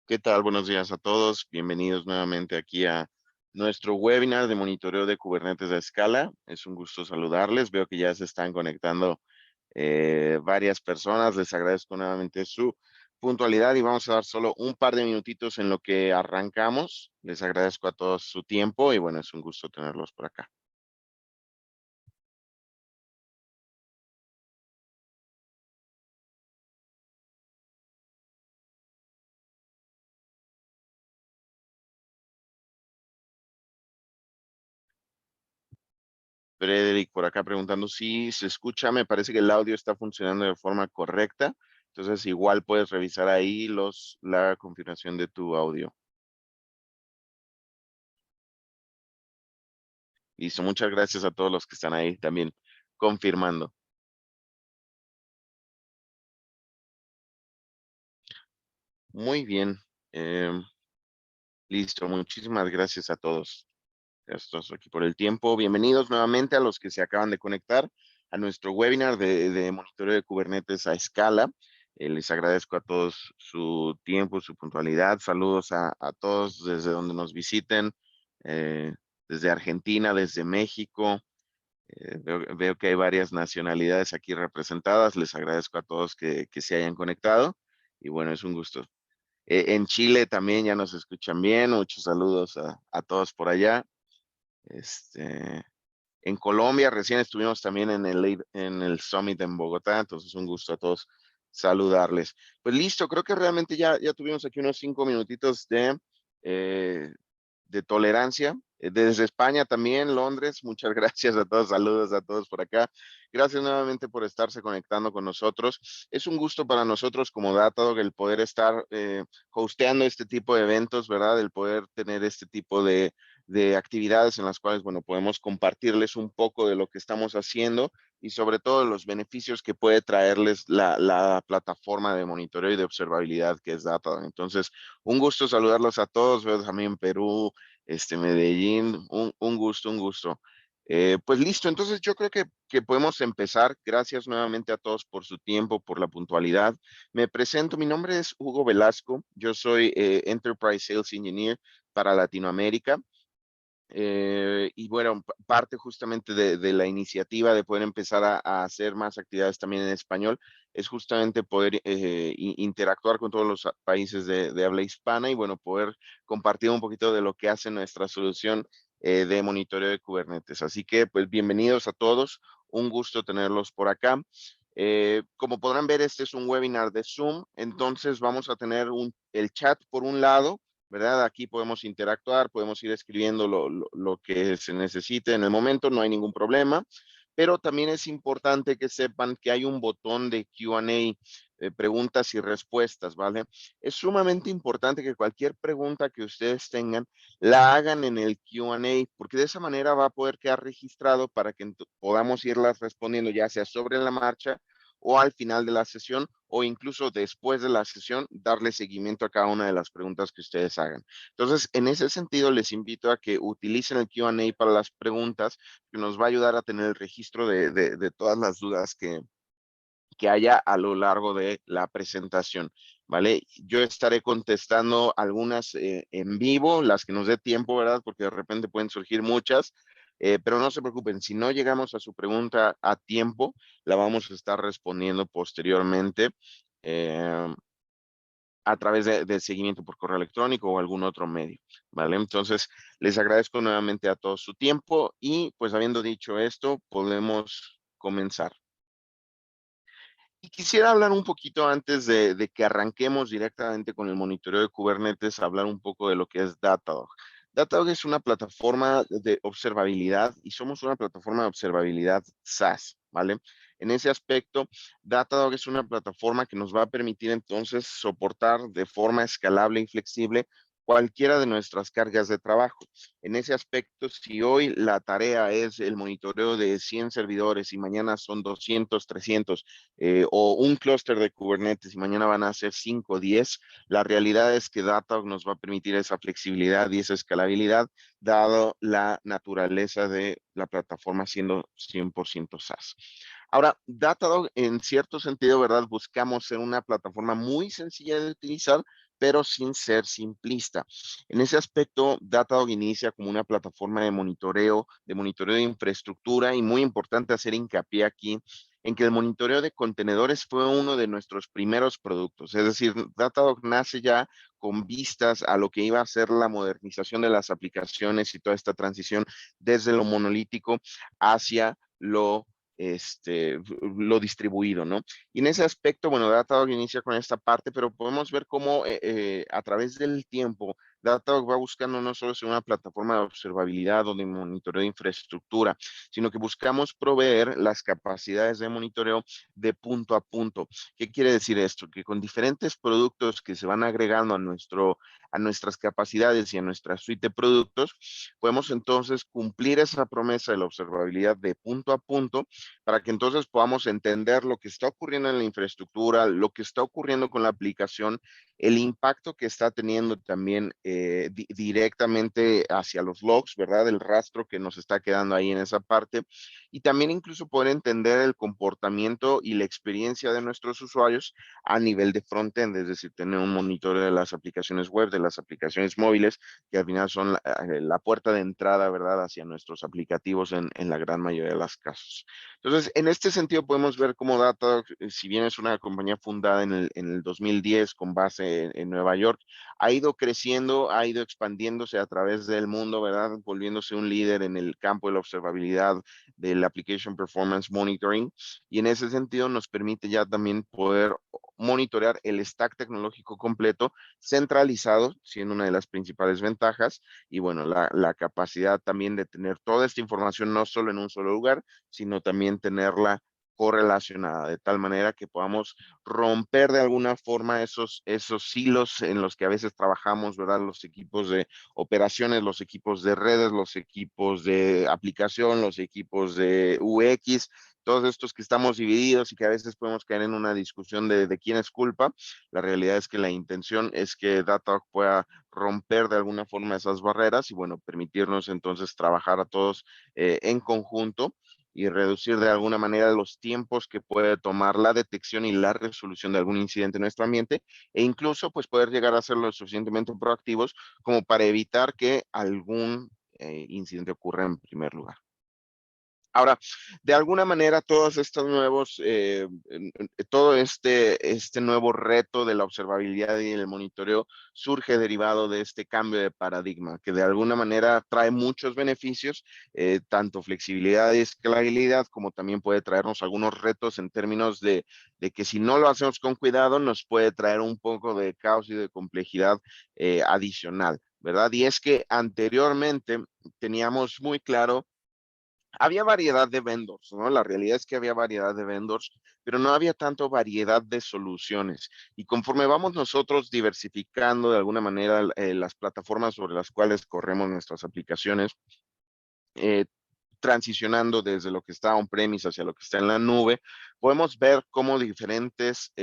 ¿Qué tal? Buenos días a todos. Bienvenidos nuevamente aquí a nuestro webinar de monitoreo de Kubernetes a escala. Es un gusto saludarles. Veo que ya se están conectando varias personas. Les agradezco nuevamente su puntualidad y vamos a dar solo un par de minutitos en lo que arrancamos. Les agradezco a todos su tiempo y bueno, es un gusto tenerlos por acá. Frederick por acá preguntando si se escucha. Me parece que el audio está funcionando de forma correcta. Entonces igual puedes revisar ahí la configuración de tu audio. Listo, muchas gracias a todos los que están ahí también confirmando. Muy bien. Listo, muchísimas gracias a todos. Estos aquí por el tiempo. Bienvenidos nuevamente a los que se acaban de conectar a nuestro webinar de monitoreo de Kubernetes a escala. Les agradezco a todos su tiempo, su puntualidad. Saludos a todos desde donde nos visiten, eh, desde Argentina, desde México. Veo que hay varias nacionalidades aquí representadas. Les agradezco a todos que se hayan conectado. Y bueno, es un gusto. En Chile también ya nos escuchan bien. Muchos saludos a todos por allá. Este, en Colombia recién estuvimos también en el Summit en Bogotá. Entonces un gusto a todos saludarles. Pues listo, creo que realmente ya tuvimos aquí unos 5 minutitos eh, de tolerancia. Desde España también, Londres, muchas gracias a todos, saludos a todos por acá. Gracias nuevamente por estarse conectando con nosotros. Es un gusto para nosotros como Datadog el poder estar hosteando este tipo de eventos, ¿verdad? El poder tener este tipo de actividades en las cuales, bueno, podemos compartirles un poco de lo que estamos haciendo y sobre todo los beneficios que puede traerles la plataforma de monitoreo y de observabilidad que es Datadog. Entonces, un gusto saludarlos a todos, veo también en Perú, Medellín, un gusto, un gusto. Pues listo, entonces yo creo que podemos empezar. Gracias nuevamente a todos por su tiempo, por la puntualidad. Me presento, mi nombre es Hugo Velasco, yo soy Enterprise Sales Engineer para Latinoamérica. Y bueno, parte justamente de la iniciativa de poder empezar a hacer más actividades también en español es justamente poder interactuar con todos los países de habla hispana y bueno, poder compartir un poquito de lo que hace nuestra solución de monitoreo de Kubernetes. Así que pues bienvenidos a todos, un gusto tenerlos por acá. Como podrán ver, este es un webinar de Zoom, entonces vamos a tener el chat por un lado, ¿verdad? Aquí podemos interactuar, podemos ir escribiendo lo que se necesite en el momento, no hay ningún problema, pero también es importante que sepan que hay un botón de Q&A, preguntas y respuestas, ¿vale? Es sumamente importante que cualquier pregunta que ustedes tengan la hagan en el Q&A, porque de esa manera va a poder quedar registrado para que podamos irlas respondiendo ya sea sobre la marcha o al final de la sesión o incluso después de la sesión darle seguimiento a cada una de las preguntas que ustedes hagan. Entonces, en ese sentido, les invito a que utilicen el Q&A para las preguntas, que nos va a ayudar a tener el registro de todas las dudas que haya a lo largo de la presentación, ¿vale? Yo estaré contestando algunas en vivo, las que nos dé tiempo, ¿verdad? Porque de repente pueden surgir muchas, pero no se preocupen, si no llegamos a su pregunta a tiempo, la vamos a estar respondiendo posteriormente eh, a través del seguimiento por correo electrónico o algún otro medio, ¿vale? Entonces, les agradezco nuevamente a todos su tiempo y pues habiendo dicho esto, podemos comenzar. Y quisiera hablar un poquito antes de que arranquemos directamente con el monitoreo de Kubernetes, hablar un poco de lo que es Datadog. Datadog es una plataforma de observabilidad y somos una plataforma de observabilidad SaaS, ¿vale? En ese aspecto, Datadog es una plataforma que nos va a permitir entonces soportar de forma escalable y flexible cualquiera de nuestras cargas de trabajo. En ese aspecto, si hoy la tarea es el monitoreo de 100 servidores y mañana son 200, 300, o un clúster de Kubernetes y mañana van a ser 5 o 10, la realidad es que Datadog nos va a permitir esa flexibilidad y esa escalabilidad, dado la naturaleza de la plataforma siendo 100% SaaS. Ahora, Datadog en cierto sentido, ¿verdad? Buscamos ser una plataforma muy sencilla de utilizar, pero sin ser simplista. En ese aspecto, Datadog inicia como una plataforma de monitoreo de infraestructura, y muy importante hacer hincapié aquí en que el monitoreo de contenedores fue uno de nuestros primeros productos. Es decir, Datadog nace ya con vistas a lo que iba a ser la modernización de las aplicaciones y toda esta transición desde lo monolítico hacia lo distribuido, ¿no? Y en ese aspecto, bueno, Datadog inicia con esta parte, pero podemos ver cómo a través del tiempo Datadog va buscando no solo ser una plataforma de observabilidad o de monitoreo de infraestructura, sino que buscamos proveer las capacidades de monitoreo de punto a punto. ¿Qué quiere decir esto? Que con diferentes productos que se van agregando a nuestras capacidades y a nuestra suite de productos, podemos entonces cumplir esa promesa de la observabilidad de punto a punto, para que entonces podamos entender lo que está ocurriendo en la infraestructura, lo que está ocurriendo con la aplicación, el impacto que está teniendo también directamente hacia los logs, ¿verdad? El rastro que nos está quedando ahí en esa parte, y también incluso poder entender el comportamiento y la experiencia de nuestros usuarios a nivel de frontend, es decir, tener un monitoreo de las aplicaciones web, de las aplicaciones móviles, que al final son la puerta de entrada, ¿verdad?, hacia nuestros aplicativos en la gran mayoría de los casos. Entonces, en este sentido podemos ver cómo Datadog, si bien es una compañía fundada en el 2010 con base en Nueva York, ha ido creciendo, ha ido expandiéndose a través del mundo, ¿verdad? Volviéndose un líder en el campo de la observabilidad, del Application Performance Monitoring, y en ese sentido nos permite ya también poder monitorear el stack tecnológico completo centralizado, siendo una de las principales ventajas, y bueno, la capacidad también de tener toda esta información no solo en un solo lugar, sino también tenerla correlacionada, de tal manera que podamos romper de alguna forma esos hilos en los que a veces trabajamos, ¿verdad? Los equipos de operaciones, los equipos de redes, los equipos de aplicación, los equipos de UX, todos estos que estamos divididos y que a veces podemos caer en una discusión de quién es culpa. La realidad es que la intención es que Datadog pueda romper de alguna forma esas barreras y, bueno, permitirnos entonces trabajar a todos en conjunto y reducir de alguna manera los tiempos que puede tomar la detección y la resolución de algún incidente en nuestro ambiente, e incluso pues poder llegar a ser lo suficientemente proactivos como para evitar que algún incidente ocurra en primer lugar. Ahora, de alguna manera, todos estos nuevos, todo este nuevo reto de la observabilidad y el monitoreo surge derivado de este cambio de paradigma, que de alguna manera trae muchos beneficios, tanto flexibilidad y escalabilidad, como también puede traernos algunos retos en términos de que si no lo hacemos con cuidado, nos puede traer un poco de caos y de complejidad adicional, ¿verdad? Y es que anteriormente teníamos muy claro, había variedad de vendors, ¿no? La realidad es que había variedad de vendors, pero no había tanto variedad de soluciones. Y conforme vamos nosotros diversificando de alguna manera las plataformas sobre las cuales corremos nuestras aplicaciones, eh, transicionando desde lo que está on-premise hacia lo que está en la nube, podemos ver cómo diferentes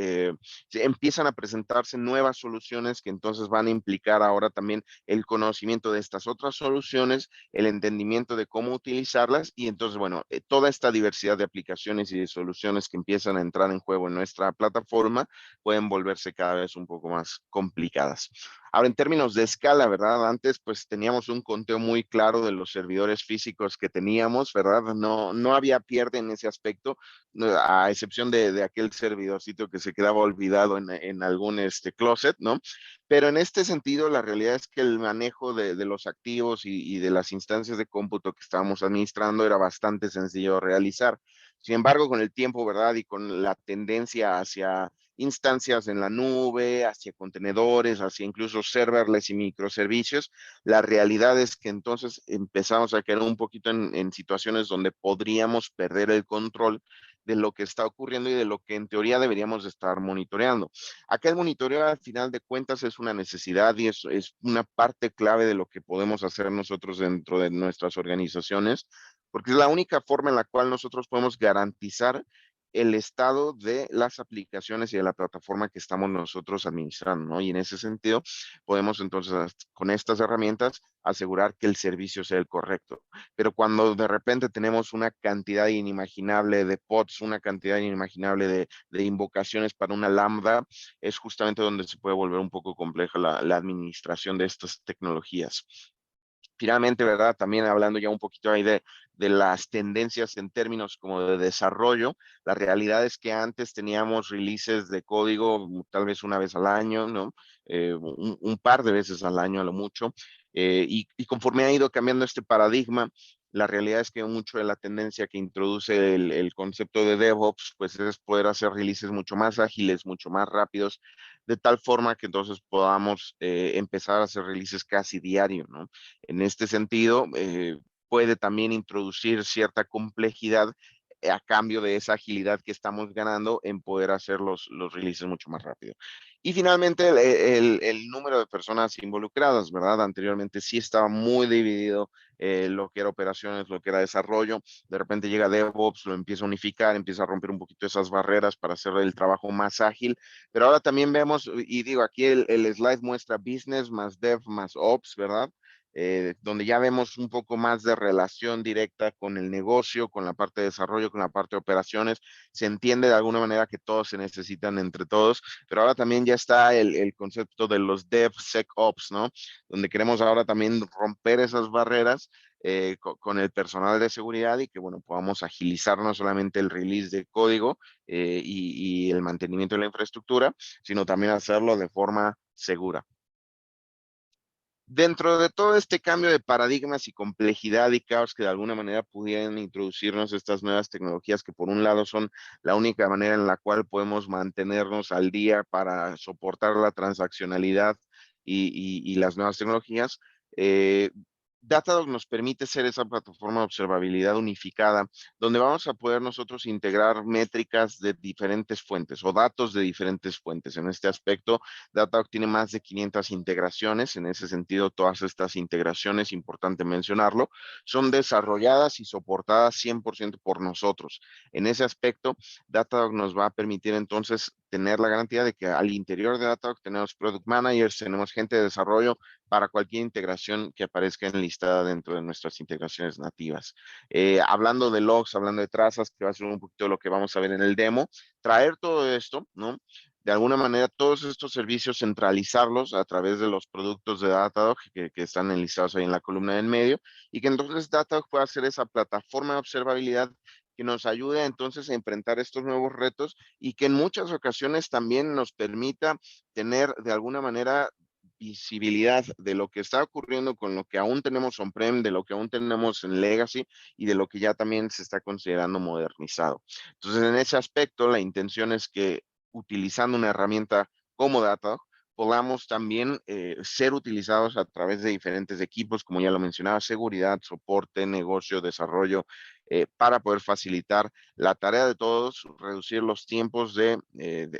empiezan a presentarse nuevas soluciones que entonces van a implicar ahora también el conocimiento de estas otras soluciones, el entendimiento de cómo utilizarlas, y entonces, bueno, toda esta diversidad de aplicaciones y de soluciones que empiezan a entrar en juego en nuestra plataforma pueden volverse cada vez un poco más complicadas. Ahora, en términos de escala, ¿verdad? Antes, pues teníamos un conteo muy claro de los servidores físicos que teníamos, ¿verdad? No había pierde en ese aspecto, a excepción de aquel servidorcito que se quedaba olvidado en algún closet, ¿no? Pero en este sentido, la realidad es que el manejo de los activos y de las instancias de cómputo que estábamos administrando era bastante sencillo de realizar. Sin embargo, con el tiempo, ¿verdad? Y con la tendencia hacia instancias en la nube, hacia contenedores, hacia incluso serverless y microservicios, la realidad es que entonces empezamos a caer un poquito en situaciones donde podríamos perder el control de lo que está ocurriendo y de lo que en teoría deberíamos estar monitoreando. Acá el monitoreo al final de cuentas es una necesidad y es una parte clave de lo que podemos hacer nosotros dentro de nuestras organizaciones, porque es la única forma en la cual nosotros podemos garantizar el estado de las aplicaciones y de la plataforma que estamos nosotros administrando, ¿no? Y en ese sentido, podemos entonces, con estas herramientas, asegurar que el servicio sea el correcto. Pero cuando de repente tenemos una cantidad inimaginable de pods, una cantidad inimaginable de invocaciones para una lambda, es justamente donde se puede volver un poco compleja la administración de estas tecnologías. Finalmente, ¿verdad? También hablando ya un poquito ahí de las tendencias en términos como de desarrollo, la realidad es que antes teníamos releases de código tal vez una vez al año, ¿no? Un par de veces al año a lo mucho. Y conforme ha ido cambiando este paradigma, la realidad es que mucho de la tendencia que introduce el concepto de DevOps, pues es poder hacer releases mucho más ágiles, mucho más rápidos, de tal forma que entonces podamos empezar a hacer releases casi diario, ¿no? En este sentido, puede también introducir cierta complejidad a cambio de esa agilidad que estamos ganando en poder hacer los releases mucho más rápido. Y finalmente, el número de personas involucradas, ¿verdad? Anteriormente sí estaba muy dividido lo que era operaciones, lo que era desarrollo. De repente llega DevOps, lo empieza a unificar, empieza a romper un poquito esas barreras para hacer el trabajo más ágil. Pero ahora también vemos, y digo, aquí el slide muestra business más dev más ops, ¿verdad? Donde ya vemos un poco más de relación directa con el negocio, con la parte de desarrollo, con la parte de operaciones. Se entiende de alguna manera que todos se necesitan entre todos, pero ahora también ya está el concepto de los DevSecOps, ¿no? Donde queremos ahora también romper esas barreras con el personal de seguridad y que, bueno, podamos agilizar no solamente el release de código y el mantenimiento de la infraestructura, sino también hacerlo de forma segura. Dentro de todo este cambio de paradigmas y complejidad y caos que de alguna manera pudieran introducirnos estas nuevas tecnologías que por un lado son la única manera en la cual podemos mantenernos al día para soportar la transaccionalidad y las nuevas tecnologías, Datadog nos permite ser esa plataforma de observabilidad unificada donde vamos a poder nosotros integrar métricas de diferentes fuentes o datos de diferentes fuentes. En este aspecto, Datadog tiene más de 500 integraciones. En ese sentido, todas estas integraciones, importante mencionarlo, son desarrolladas y soportadas 100% por nosotros. En ese aspecto, Datadog nos va a permitir entonces tener la garantía de que al interior de Datadog tenemos product managers, tenemos gente de desarrollo para cualquier integración que aparezca enlistada dentro de nuestras integraciones nativas. Hablando de logs, hablando de trazas, que va a ser un poquito lo que vamos a ver en el demo, traer todo esto, ¿no? De alguna manera todos estos servicios centralizarlos a través de los productos de Datadog que están enlistados ahí en la columna del medio y que entonces Datadog pueda ser esa plataforma de observabilidad que nos ayude entonces a enfrentar estos nuevos retos y que en muchas ocasiones también nos permita tener de alguna manera visibilidad de lo que está ocurriendo con lo que aún tenemos on-prem, de lo que aún tenemos en legacy y de lo que ya también se está considerando modernizado. Entonces, en ese aspecto, la intención es que utilizando una herramienta como Datadog, podamos también ser utilizados a través de diferentes equipos, como ya lo mencionaba, seguridad, soporte, negocio, desarrollo, para poder facilitar la tarea de todos, reducir los tiempos de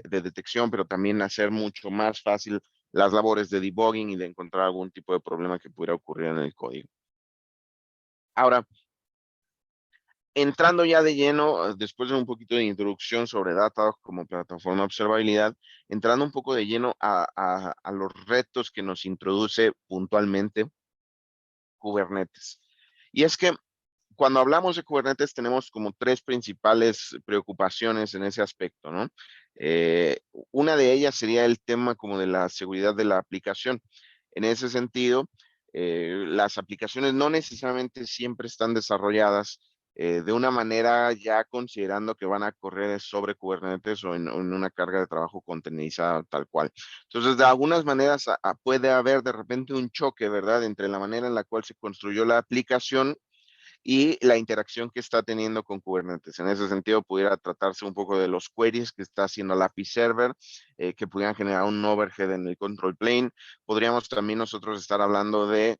detección, pero también hacer mucho más fácil las labores de debugging y de encontrar algún tipo de problema que pudiera ocurrir en el código. Ahora, entrando ya de lleno, después de un poquito de introducción sobre Datadog como plataforma de observabilidad, entrando un poco de lleno a los retos que nos introduce puntualmente Kubernetes. Y es que cuando hablamos de Kubernetes tenemos como tres principales preocupaciones en ese aspecto, ¿no? Una de ellas sería el tema como de la seguridad de la aplicación. En ese sentido, las aplicaciones no necesariamente siempre están desarrolladas de una manera ya considerando que van a correr sobre Kubernetes o en una carga de trabajo containerizada tal cual. Entonces, de algunas maneras puede haber de repente un choque, ¿verdad?, entre la manera en la cual se construyó la aplicación y la interacción que está teniendo con Kubernetes. En ese sentido, pudiera tratarse un poco de los queries que está haciendo la API Server, que pudieran generar un overhead en el control plane. Podríamos también nosotros estar hablando de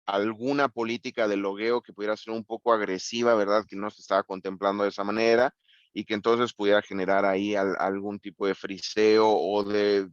alguna política de logueo que pudiera ser un poco agresiva, ¿verdad? Que no se estaba contemplando de esa manera. y que entonces pudiera generar ahí algún tipo de friseo o de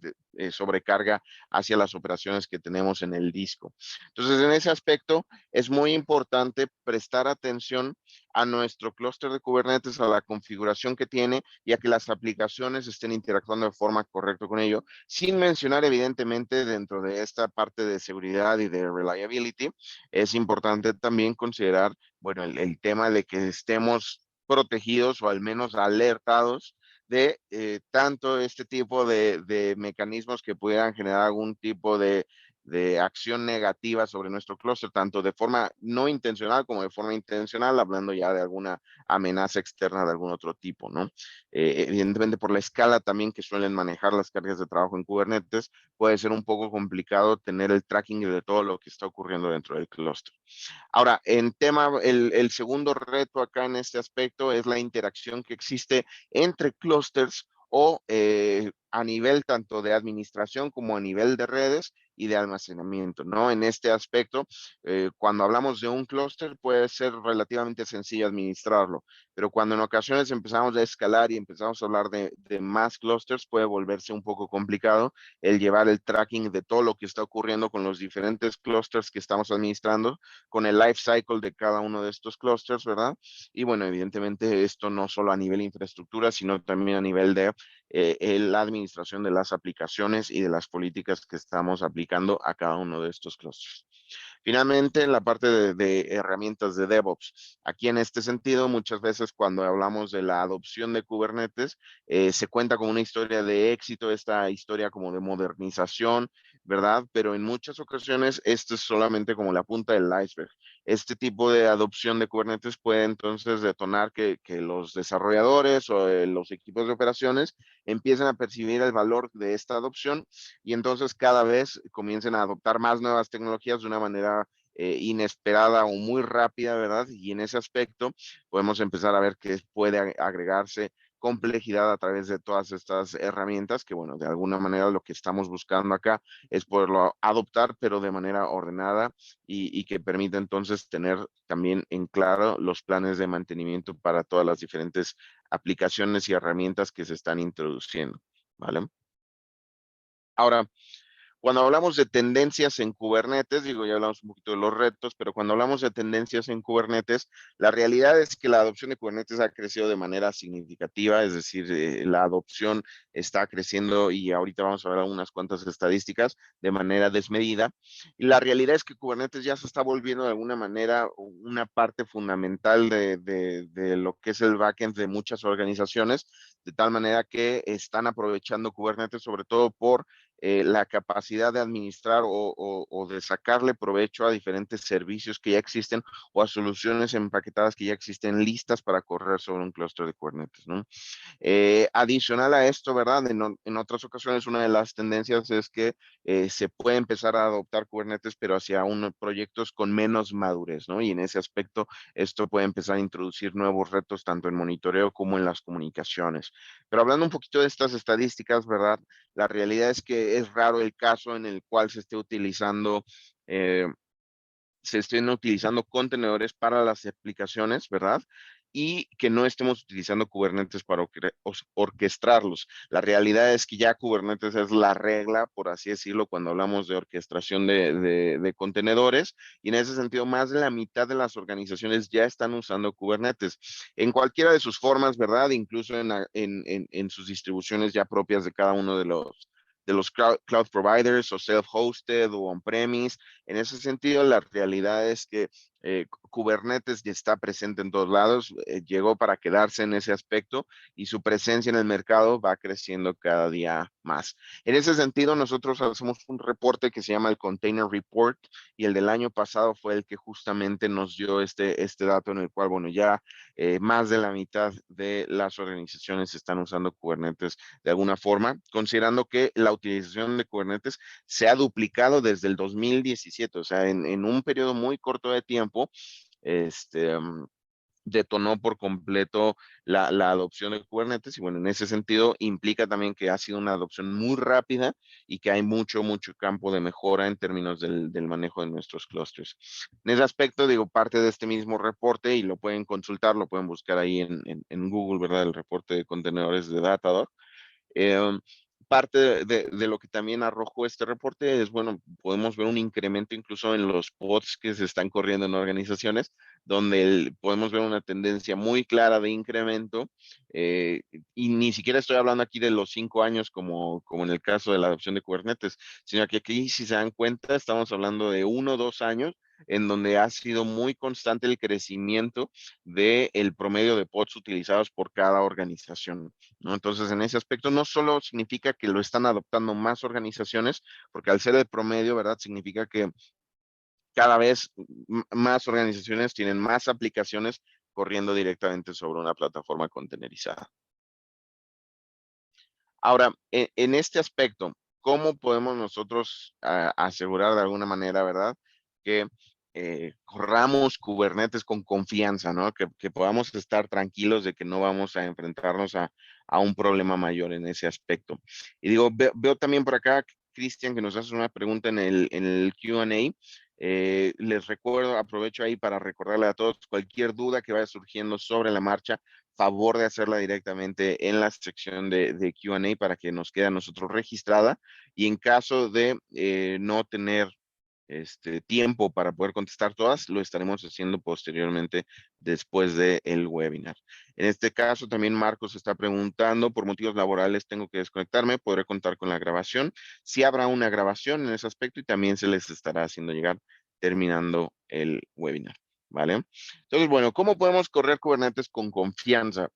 sobrecarga hacia las operaciones que tenemos en el disco. Entonces, en ese aspecto es muy importante prestar atención a nuestro clúster de Kubernetes, a la configuración que tiene y a que las aplicaciones estén interactuando de forma correcta con ello, sin mencionar evidentemente dentro de esta parte de seguridad y de reliability, es importante también considerar, bueno, el tema de que estemos protegidos o al menos alertados de tanto este tipo de mecanismos que pudieran generar algún tipo de acción negativa sobre nuestro clúster, tanto de forma no intencional como de forma intencional, hablando ya de alguna amenaza externa de algún otro tipo, ¿no? Evidentemente por la escala también que suelen manejar las cargas de trabajo en Kubernetes, puede ser un poco complicado tener el tracking de todo lo que está ocurriendo dentro del clúster. Ahora, en tema, el segundo reto acá en este aspecto es la interacción que existe entre clústeres o a nivel tanto de administración como a nivel de redes y de almacenamiento, ¿no? En este aspecto, cuando hablamos de un clúster puede ser relativamente sencillo administrarlo, pero cuando en ocasiones empezamos a escalar y empezamos a hablar de más clústeres, puede volverse un poco complicado el llevar el tracking de todo lo que está ocurriendo con los diferentes clústeres que estamos administrando, con el life cycle de cada uno de estos clústeres, ¿verdad? Y bueno, evidentemente esto no solo a nivel infraestructura, sino también a nivel de la administración de las aplicaciones y de las políticas que estamos aplicando a cada uno de estos clústeres. Finalmente, en la parte de herramientas de DevOps. Aquí en este sentido, muchas veces cuando hablamos de la adopción de Kubernetes, se cuenta con una historia de éxito, esta historia como de modernización, ¿verdad? Pero en muchas ocasiones esto es solamente como la punta del iceberg. Este tipo de adopción de Kubernetes puede entonces detonar que los desarrolladores o los equipos de operaciones empiecen a percibir el valor de esta adopción y entonces cada vez comiencen a adoptar más nuevas tecnologías de una manera inesperada o muy rápida, ¿verdad? Y en ese aspecto podemos empezar a ver que puede agregarse complejidad a través de todas estas herramientas que, bueno, de alguna manera lo que estamos buscando acá es poderlo adoptar, pero de manera ordenada y que permita entonces tener también en claro los planes de mantenimiento para todas las diferentes aplicaciones y herramientas que se están introduciendo, ¿vale? Ahora, cuando hablamos de tendencias en Kubernetes, digo, ya hablamos un poquito de los retos, pero cuando hablamos de tendencias en Kubernetes, la realidad es que la adopción de Kubernetes ha crecido de manera significativa, es decir, la adopción está creciendo y ahorita vamos a ver algunas cuantas estadísticas de manera desmedida. Y la realidad es que Kubernetes ya se está volviendo de alguna manera una parte fundamental de lo que es el backend de muchas organizaciones, de tal manera que están aprovechando Kubernetes sobre todo por la capacidad de administrar o de sacarle provecho a diferentes servicios que ya existen o a soluciones empaquetadas que ya existen listas para correr sobre un clúster de Kubernetes, ¿no? Adicional a esto, ¿verdad? En otras ocasiones una de las tendencias es que se puede empezar a adoptar Kubernetes, pero hacia unos proyectos con menos madurez, ¿no? Y en ese aspecto, esto puede empezar a introducir nuevos retos tanto en monitoreo como en las comunicaciones. Pero hablando un poquito de estas estadísticas, ¿verdad? La realidad es que es raro el caso en el cual eh, se estén utilizando contenedores para las aplicaciones, ¿verdad? Y que no estemos utilizando Kubernetes para orquestarlos. La realidad es que ya Kubernetes es la regla, por así decirlo, cuando hablamos de orquestación de contenedores, y en ese sentido, más de la mitad de las organizaciones ya están usando Kubernetes en cualquiera de sus formas, ¿verdad? Incluso en sus distribuciones ya propias de cada uno de los cloud providers o self-hosted o on-premise. En ese sentido, la realidad es que Kubernetes ya está presente en todos lados, llegó para quedarse en ese aspecto y su presencia en el mercado va creciendo cada día más. En ese sentido, nosotros hacemos un reporte que se llama el Container Report y el del año pasado fue el que justamente nos dio este dato en el cual, bueno, ya más de la mitad de las organizaciones están usando Kubernetes de alguna forma, considerando que la utilización de Kubernetes se ha duplicado desde el 2017, o sea, en un periodo muy corto de tiempo, este, detonó por completo la adopción de Kubernetes. Y bueno, en ese sentido implica también que ha sido una adopción muy rápida y que hay mucho campo de mejora en términos del manejo de nuestros clusters. En ese aspecto, digo, parte de este mismo reporte, y lo pueden consultar, lo pueden buscar ahí en Google, ¿verdad? El reporte de contenedores de Datadog. Eh, Parte de lo que también arrojó este reporte es, bueno, podemos ver un incremento incluso en los pods que se están corriendo en organizaciones, donde podemos ver una tendencia muy clara de incremento, y ni siquiera estoy hablando aquí de los 5 años como en el caso de la adopción de Kubernetes, sino que aquí, si se dan cuenta, estamos hablando de 1 o 2 años en donde ha sido muy constante el crecimiento del promedio de pods utilizados por cada organización, ¿no? Entonces, en ese aspecto, no solo significa que lo están adoptando más organizaciones, porque al ser el promedio, ¿verdad? Significa que cada vez más organizaciones tienen más aplicaciones corriendo directamente sobre una plataforma contenerizada. Ahora, en este aspecto, ¿cómo podemos nosotros asegurar de alguna manera, verdad, que corramos Kubernetes con confianza, ¿no? Que podamos estar tranquilos de que no vamos a enfrentarnos a un problema mayor en ese aspecto. Y digo, veo también por acá, Cristian, que nos hace una pregunta en el Q&A. Les recuerdo, aprovecho ahí para recordarle a todos cualquier duda que vaya surgiendo sobre la marcha, favor de hacerla directamente en la sección de Q&A para que nos quede a nosotros registrada, y en caso de no tener tiempo para poder contestar todas, lo estaremos haciendo posteriormente después del webinar. En este caso, también Marcos está preguntando, por motivos laborales tengo que desconectarme, ¿podré contar con la grabación? Sí habrá una grabación en ese aspecto y también se les estará haciendo llegar terminando el webinar, ¿vale? Entonces, bueno, ¿cómo podemos correr Kubernetes con confianza?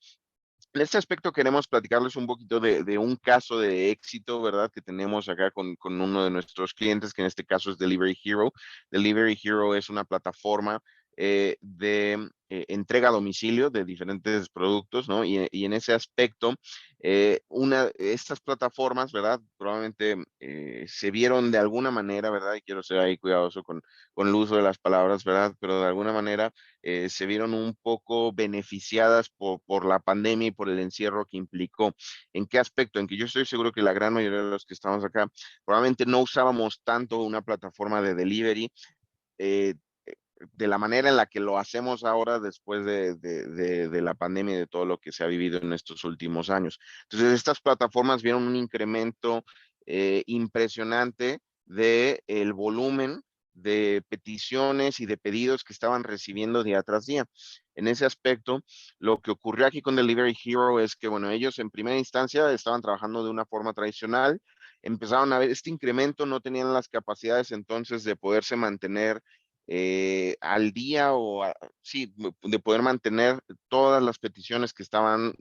En este aspecto queremos platicarles un poquito de un caso de éxito, ¿verdad? Que tenemos acá con uno de nuestros clientes, que en este caso es Delivery Hero. Delivery Hero es una plataforma de entrega a domicilio de diferentes productos, ¿no? Y en ese aspecto, estas plataformas, ¿verdad? Probablemente se vieron de alguna manera, ¿verdad? Y quiero ser ahí cuidadoso con el uso de las palabras, ¿verdad? Pero de alguna manera se vieron un poco beneficiadas por la pandemia y por el encierro que implicó. ¿En qué aspecto? En que yo estoy seguro que la gran mayoría de los que estamos acá probablemente no usábamos tanto una plataforma de delivery eh, de la manera en la que lo hacemos ahora después de la pandemia y de todo lo que se ha vivido en estos últimos años. Entonces, estas plataformas vieron un incremento impresionante del volumen de peticiones y de pedidos que estaban recibiendo día tras día. En ese aspecto, lo que ocurrió aquí con Delivery Hero es que, bueno, ellos en primera instancia estaban trabajando de una forma tradicional, empezaron a ver este incremento, no tenían las capacidades entonces de poderse mantener al día sí, de poder mantener todas las peticiones que estaban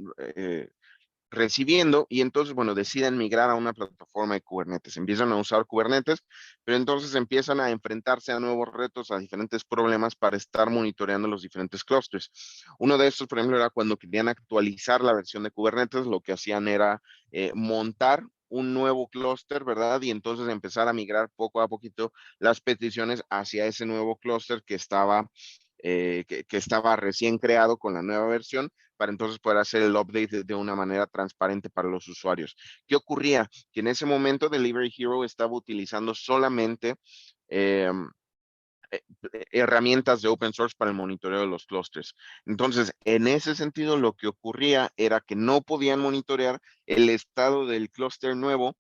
recibiendo, y entonces, bueno, deciden migrar a una plataforma de Kubernetes, empiezan a usar Kubernetes, pero entonces empiezan a enfrentarse a nuevos retos, a diferentes problemas para estar monitoreando los diferentes clusters. Uno de estos, por ejemplo, era cuando querían actualizar la versión de Kubernetes, lo que hacían era montar un nuevo clúster, ¿verdad? Y entonces empezar a migrar poco a poquito las peticiones hacia ese nuevo clúster que estaba recién creado con la nueva versión, para entonces poder hacer el update de una manera transparente para los usuarios. ¿Qué ocurría? Que en ese momento Delivery Hero estaba utilizando solamente eh, herramientas de open source para el monitoreo de los clusters. Entonces, en ese sentido, lo que ocurría era que no podían monitorear el estado del clúster nuevo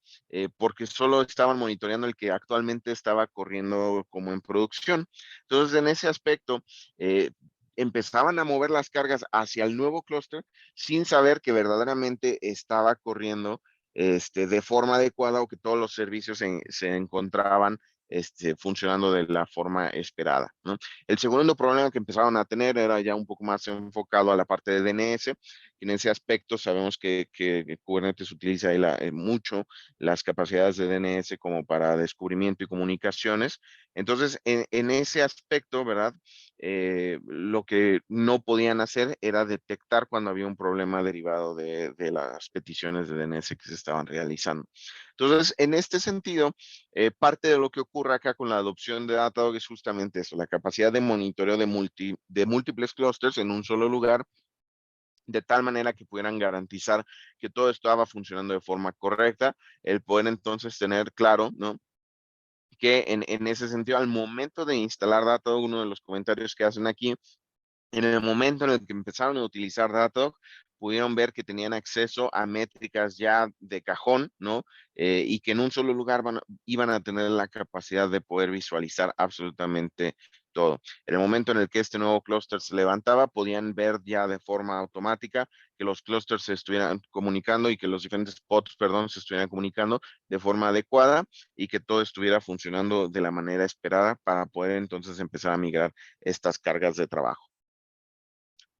porque solo estaban monitoreando el que actualmente estaba corriendo como en producción. Entonces, en ese aspecto, empezaban a mover las cargas hacia el nuevo clúster sin saber que verdaderamente estaba corriendo de forma adecuada, o que todos los servicios se encontraban funcionando de la forma esperada, ¿no? El segundo problema que empezaron a tener era ya un poco más enfocado a la parte de DNS. En ese aspecto sabemos que Kubernetes utiliza mucho las capacidades de DNS como para descubrimiento y comunicaciones, Entonces, en ese aspecto, ¿verdad? Lo que no podían hacer era detectar cuando había un problema derivado de las peticiones de DNS que se estaban realizando. Entonces, en este sentido, parte de lo que ocurre acá con la adopción de Datadog es justamente eso, la capacidad de monitoreo de múltiples clusters en un solo lugar, de tal manera que pudieran garantizar que todo estaba funcionando de forma correcta, el poder entonces tener claro, ¿no? Que en ese sentido, al momento de instalar Datadog, uno de los comentarios que hacen aquí, en el momento en el que empezaron a utilizar Datadog, pudieron ver que tenían acceso a métricas ya de cajón, ¿no? Y que en un solo lugar iban a tener la capacidad de poder visualizar absolutamente todo. En el momento en el que este nuevo clúster se levantaba, podían ver ya de forma automática que los clústeres se estuvieran comunicando y que los diferentes pods, perdón, se estuvieran comunicando de forma adecuada y que todo estuviera funcionando de la manera esperada para poder entonces empezar a migrar estas cargas de trabajo.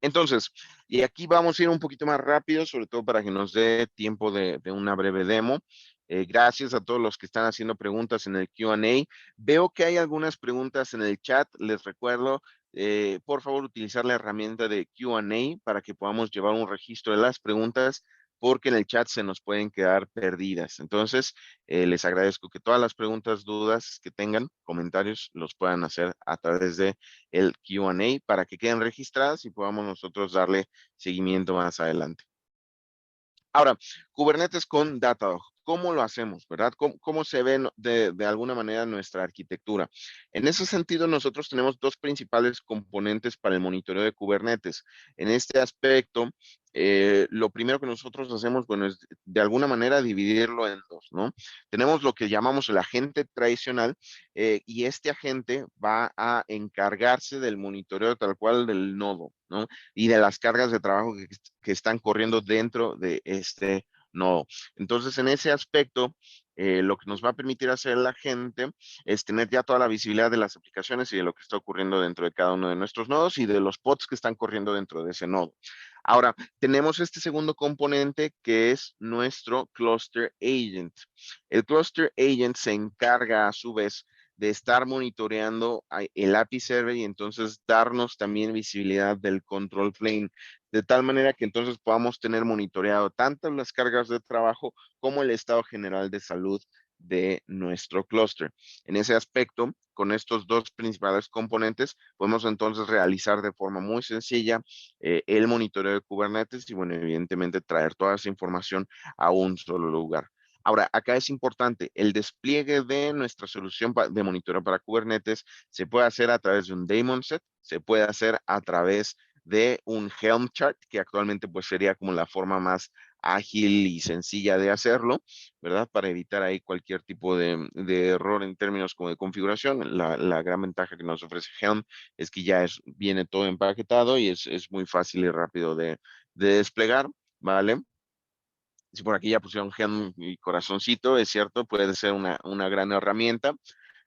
Entonces, y aquí vamos a ir un poquito más rápido, sobre todo para que nos dé tiempo de una breve demo. Gracias a todos los que están haciendo preguntas en el Q&A. Veo que hay algunas preguntas en el chat. Les recuerdo, por favor, utilizar la herramienta de Q&A para que podamos llevar un registro de las preguntas, porque en el chat se nos pueden quedar perdidas. Entonces, les agradezco que todas las preguntas, dudas que tengan, comentarios, los puedan hacer a través de el Q&A para que queden registradas y podamos nosotros darle seguimiento más adelante. Ahora, Kubernetes con Datadog, ¿cómo lo hacemos, verdad? ¿Cómo se ve de alguna manera nuestra arquitectura? En ese sentido, nosotros tenemos dos principales componentes para el monitoreo de Kubernetes. En este aspecto, lo primero que nosotros hacemos, bueno, es de alguna manera dividirlo en dos, ¿no? Tenemos lo que llamamos el agente tradicional, y este agente va a encargarse del monitoreo tal cual del nodo, ¿no? Y de las cargas de trabajo que están corriendo dentro de este nodo. Entonces, en ese aspecto, lo que nos va a permitir hacer la gente es tener ya toda la visibilidad de las aplicaciones y de lo que está ocurriendo dentro de cada uno de nuestros nodos y de los pods que están corriendo dentro de ese nodo. Ahora, tenemos este segundo componente que es nuestro Cluster Agent. El Cluster Agent se encarga a su vez de estar monitoreando el API Server y entonces darnos también visibilidad del control plane, de tal manera que entonces podamos tener monitoreado tanto las cargas de trabajo como el estado general de salud de nuestro clúster. En ese aspecto, con estos dos principales componentes, podemos entonces realizar de forma muy sencilla el monitoreo de Kubernetes y, bueno, evidentemente traer toda esa información a un solo lugar. Ahora, acá es importante, el despliegue de nuestra solución de monitoreo para Kubernetes se puede hacer a través de un daemon set, se puede hacer a través de un Helm chart, que actualmente pues sería como la forma más ágil y sencilla de hacerlo, ¿verdad? Para evitar ahí cualquier tipo de error en términos como de configuración. La gran ventaja que nos ofrece Helm es que ya viene todo empaquetado y es muy fácil y rápido de desplegar, ¿vale? Si por aquí ya pusieron Helm y corazoncito, es cierto, puede ser una gran herramienta,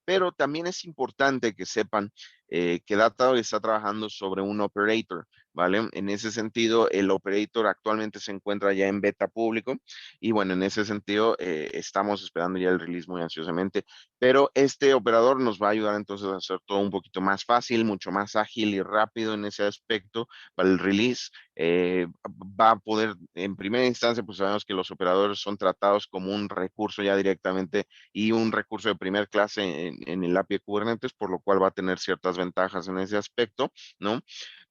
pero también es importante que sepan que Datadog está trabajando sobre un operator, ¿vale? En ese sentido, el operator actualmente se encuentra ya en beta público y, bueno, en ese sentido estamos esperando ya el release muy ansiosamente, pero este operador nos va a ayudar entonces a hacer todo un poquito más fácil, mucho más ágil y rápido en ese aspecto para el release. Va a poder, en primera instancia, pues sabemos que los operadores son tratados como un recurso ya directamente y un recurso de primer clase en el API de Kubernetes, por lo cual va a tener ciertas ventajas en ese aspecto, ¿no?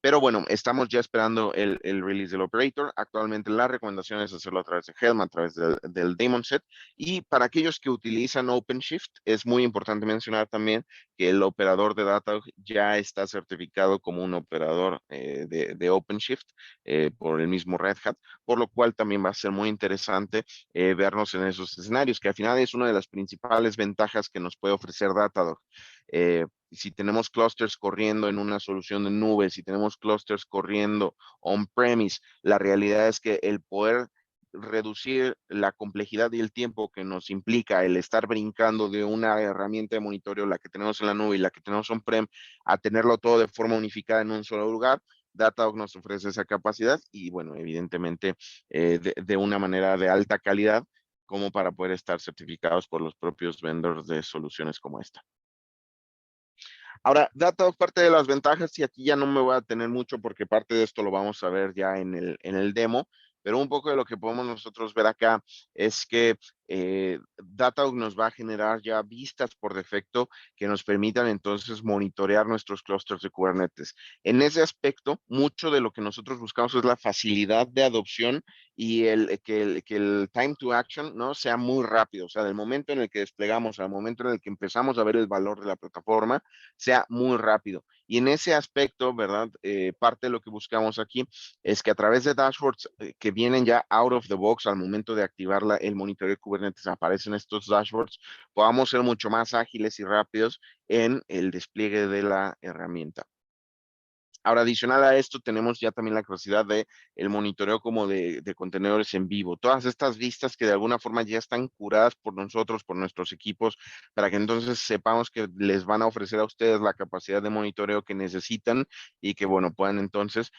Pero bueno, estamos ya esperando el release del operator. Actualmente la recomendación es hacerlo a través de Helm, a través del daemon set. Y para aquellos que utilizan OpenShift, es muy importante mencionar también que el operador de Datadog ya está certificado como un operador de OpenShift por el mismo Red Hat, por lo cual también va a ser muy interesante vernos en esos escenarios, que al final es una de las principales ventajas que nos puede ofrecer Datadog. Si tenemos clusters corriendo en una solución de nube, si tenemos clusters corriendo on-premise, la realidad es que el poder reducir la complejidad y el tiempo que nos implica el estar brincando de una herramienta de monitoreo, la que tenemos en la nube y la que tenemos on-prem, a tenerlo todo de forma unificada en un solo lugar, Datadog nos ofrece esa capacidad y, bueno, evidentemente de una manera de alta calidad como para poder estar certificados por los propios vendors de soluciones como esta. Ahora, Datadog, parte de las ventajas, y aquí ya no me voy a tener mucho porque parte de esto lo vamos a ver ya en el demo, pero un poco de lo que podemos nosotros ver acá es que Datadog nos va a generar ya vistas por defecto que nos permitan entonces monitorear nuestros clústeres de Kubernetes. En ese aspecto, mucho de lo que nosotros buscamos es la facilidad de adopción y que el time to action, ¿no?, sea muy rápido. O sea, del momento en el que desplegamos al momento en el que empezamos a ver el valor de la plataforma, sea muy rápido. Y en ese aspecto, ¿verdad? Parte de lo que buscamos aquí es que a través de dashboards que vienen ya out of the box al momento de activar el monitoreo de Kubernetes, aparecen estos dashboards, podamos ser mucho más ágiles y rápidos en el despliegue de la herramienta. Ahora, adicional a esto, tenemos ya también la capacidad de el monitoreo como de contenedores en vivo. Todas estas vistas que de alguna forma ya están curadas por nosotros, por nuestros equipos, para que entonces sepamos que les van a ofrecer a ustedes la capacidad de monitoreo que necesitan y que, bueno, puedan entonces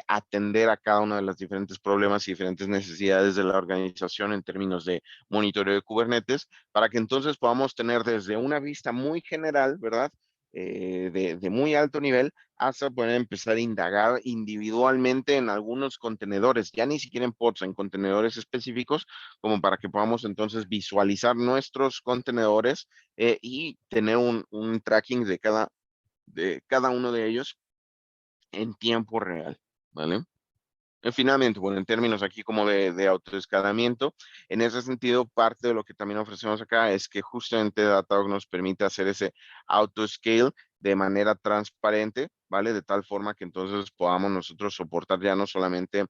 atender a cada uno de los diferentes problemas y diferentes necesidades de la organización en términos de monitoreo de Kubernetes, para que entonces podamos tener desde una vista muy general, ¿verdad? De muy alto nivel, hasta poder empezar a indagar individualmente en algunos contenedores, ya ni siquiera en pods, en contenedores específicos, como para que podamos entonces visualizar nuestros contenedores y tener un tracking de cada uno de ellos en tiempo real, ¿vale? Finalmente, bueno, en términos aquí como de autoescalamiento, en ese sentido, parte de lo que también ofrecemos acá es que justamente Datadog nos permite hacer ese autoscale de manera transparente, ¿vale? De tal forma que entonces podamos nosotros soportar ya no solamente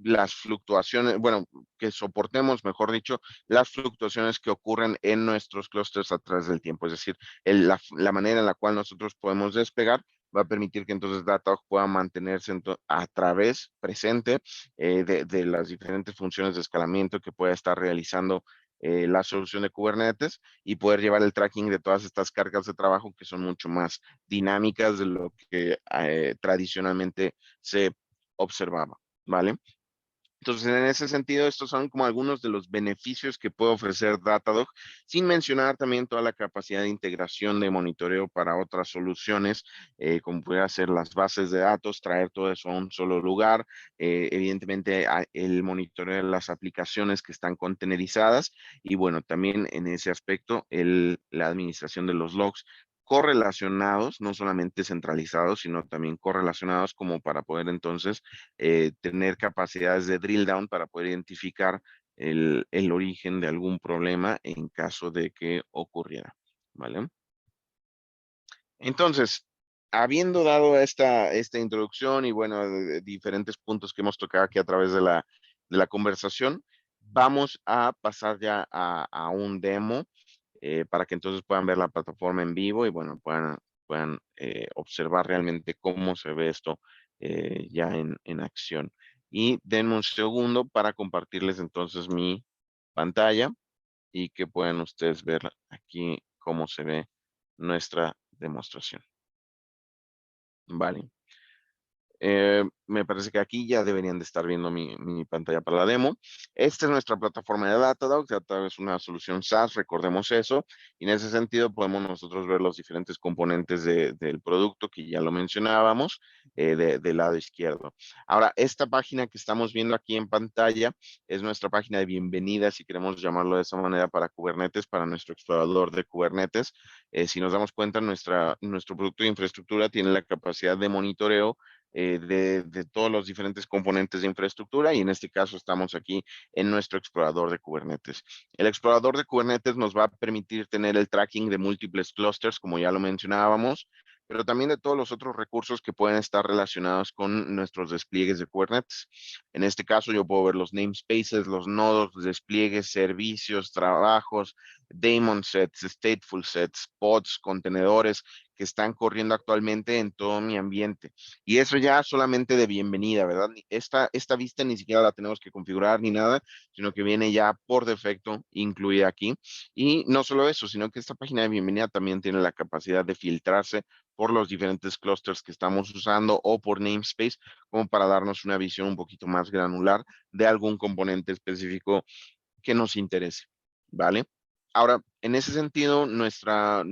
las fluctuaciones, bueno, que soportemos, mejor dicho, las fluctuaciones que ocurren en nuestros clústeres a través del tiempo, es decir, la manera en la cual nosotros podemos despegar va a permitir que entonces Datadog pueda mantenerse a través presente de las diferentes funciones de escalamiento que pueda estar realizando la solución de Kubernetes y poder llevar el tracking de todas estas cargas de trabajo que son mucho más dinámicas de lo que tradicionalmente se observaba, ¿vale? Entonces, en ese sentido, estos son como algunos de los beneficios que puede ofrecer Datadog, sin mencionar también toda la capacidad de integración de monitoreo para otras soluciones, como puede ser las bases de datos, traer todo eso a un solo lugar, evidentemente el monitoreo de las aplicaciones que están contenerizadas y bueno, también en ese aspecto, la administración de los logs correlacionados, no solamente centralizados, sino también correlacionados como para poder entonces tener capacidades de drill down para poder identificar el origen de algún problema en caso de que ocurriera, ¿vale? Entonces, habiendo dado esta introducción y bueno, de diferentes puntos que hemos tocado aquí a través de la conversación, vamos a pasar ya a un demo para que entonces puedan ver la plataforma en vivo y bueno, puedan observar realmente cómo se ve esto ya en acción. Y denme un segundo para compartirles entonces mi pantalla y que puedan ustedes ver aquí cómo se ve nuestra demostración. Vale. Me parece que aquí ya deberían de estar viendo mi pantalla para la demo. Esta es nuestra plataforma de Datadog. Datadog es una solución SaaS, recordemos eso. Y en ese sentido podemos nosotros ver los diferentes componentes del producto que ya lo mencionábamos del lado izquierdo. Ahora, esta página que estamos viendo aquí en pantalla es nuestra página de bienvenida, si queremos llamarlo de esa manera, para Kubernetes, para nuestro explorador de Kubernetes. Si nos damos cuenta, nuestro producto de infraestructura tiene la capacidad de monitoreo de todos los diferentes componentes de infraestructura y en este caso estamos aquí en nuestro explorador de Kubernetes. El explorador de Kubernetes nos va a permitir tener el tracking de múltiples clusters, como ya lo mencionábamos, pero también de todos los otros recursos que pueden estar relacionados con nuestros despliegues de Kubernetes. En este caso yo puedo ver los namespaces, los nodos, despliegues, servicios, trabajos, daemon sets, stateful sets, pods, contenedores que están corriendo actualmente en todo mi ambiente. Y eso ya solamente de bienvenida, ¿verdad? Esta vista ni siquiera la tenemos que configurar ni nada, sino que viene ya por defecto incluida aquí. Y no solo eso, sino que esta página de bienvenida también tiene la capacidad de filtrarse por los diferentes clusters que estamos usando o por namespace, como para darnos una visión un poquito más granular de algún componente específico que nos interese, ¿vale? Ahora, en ese sentido, nuestra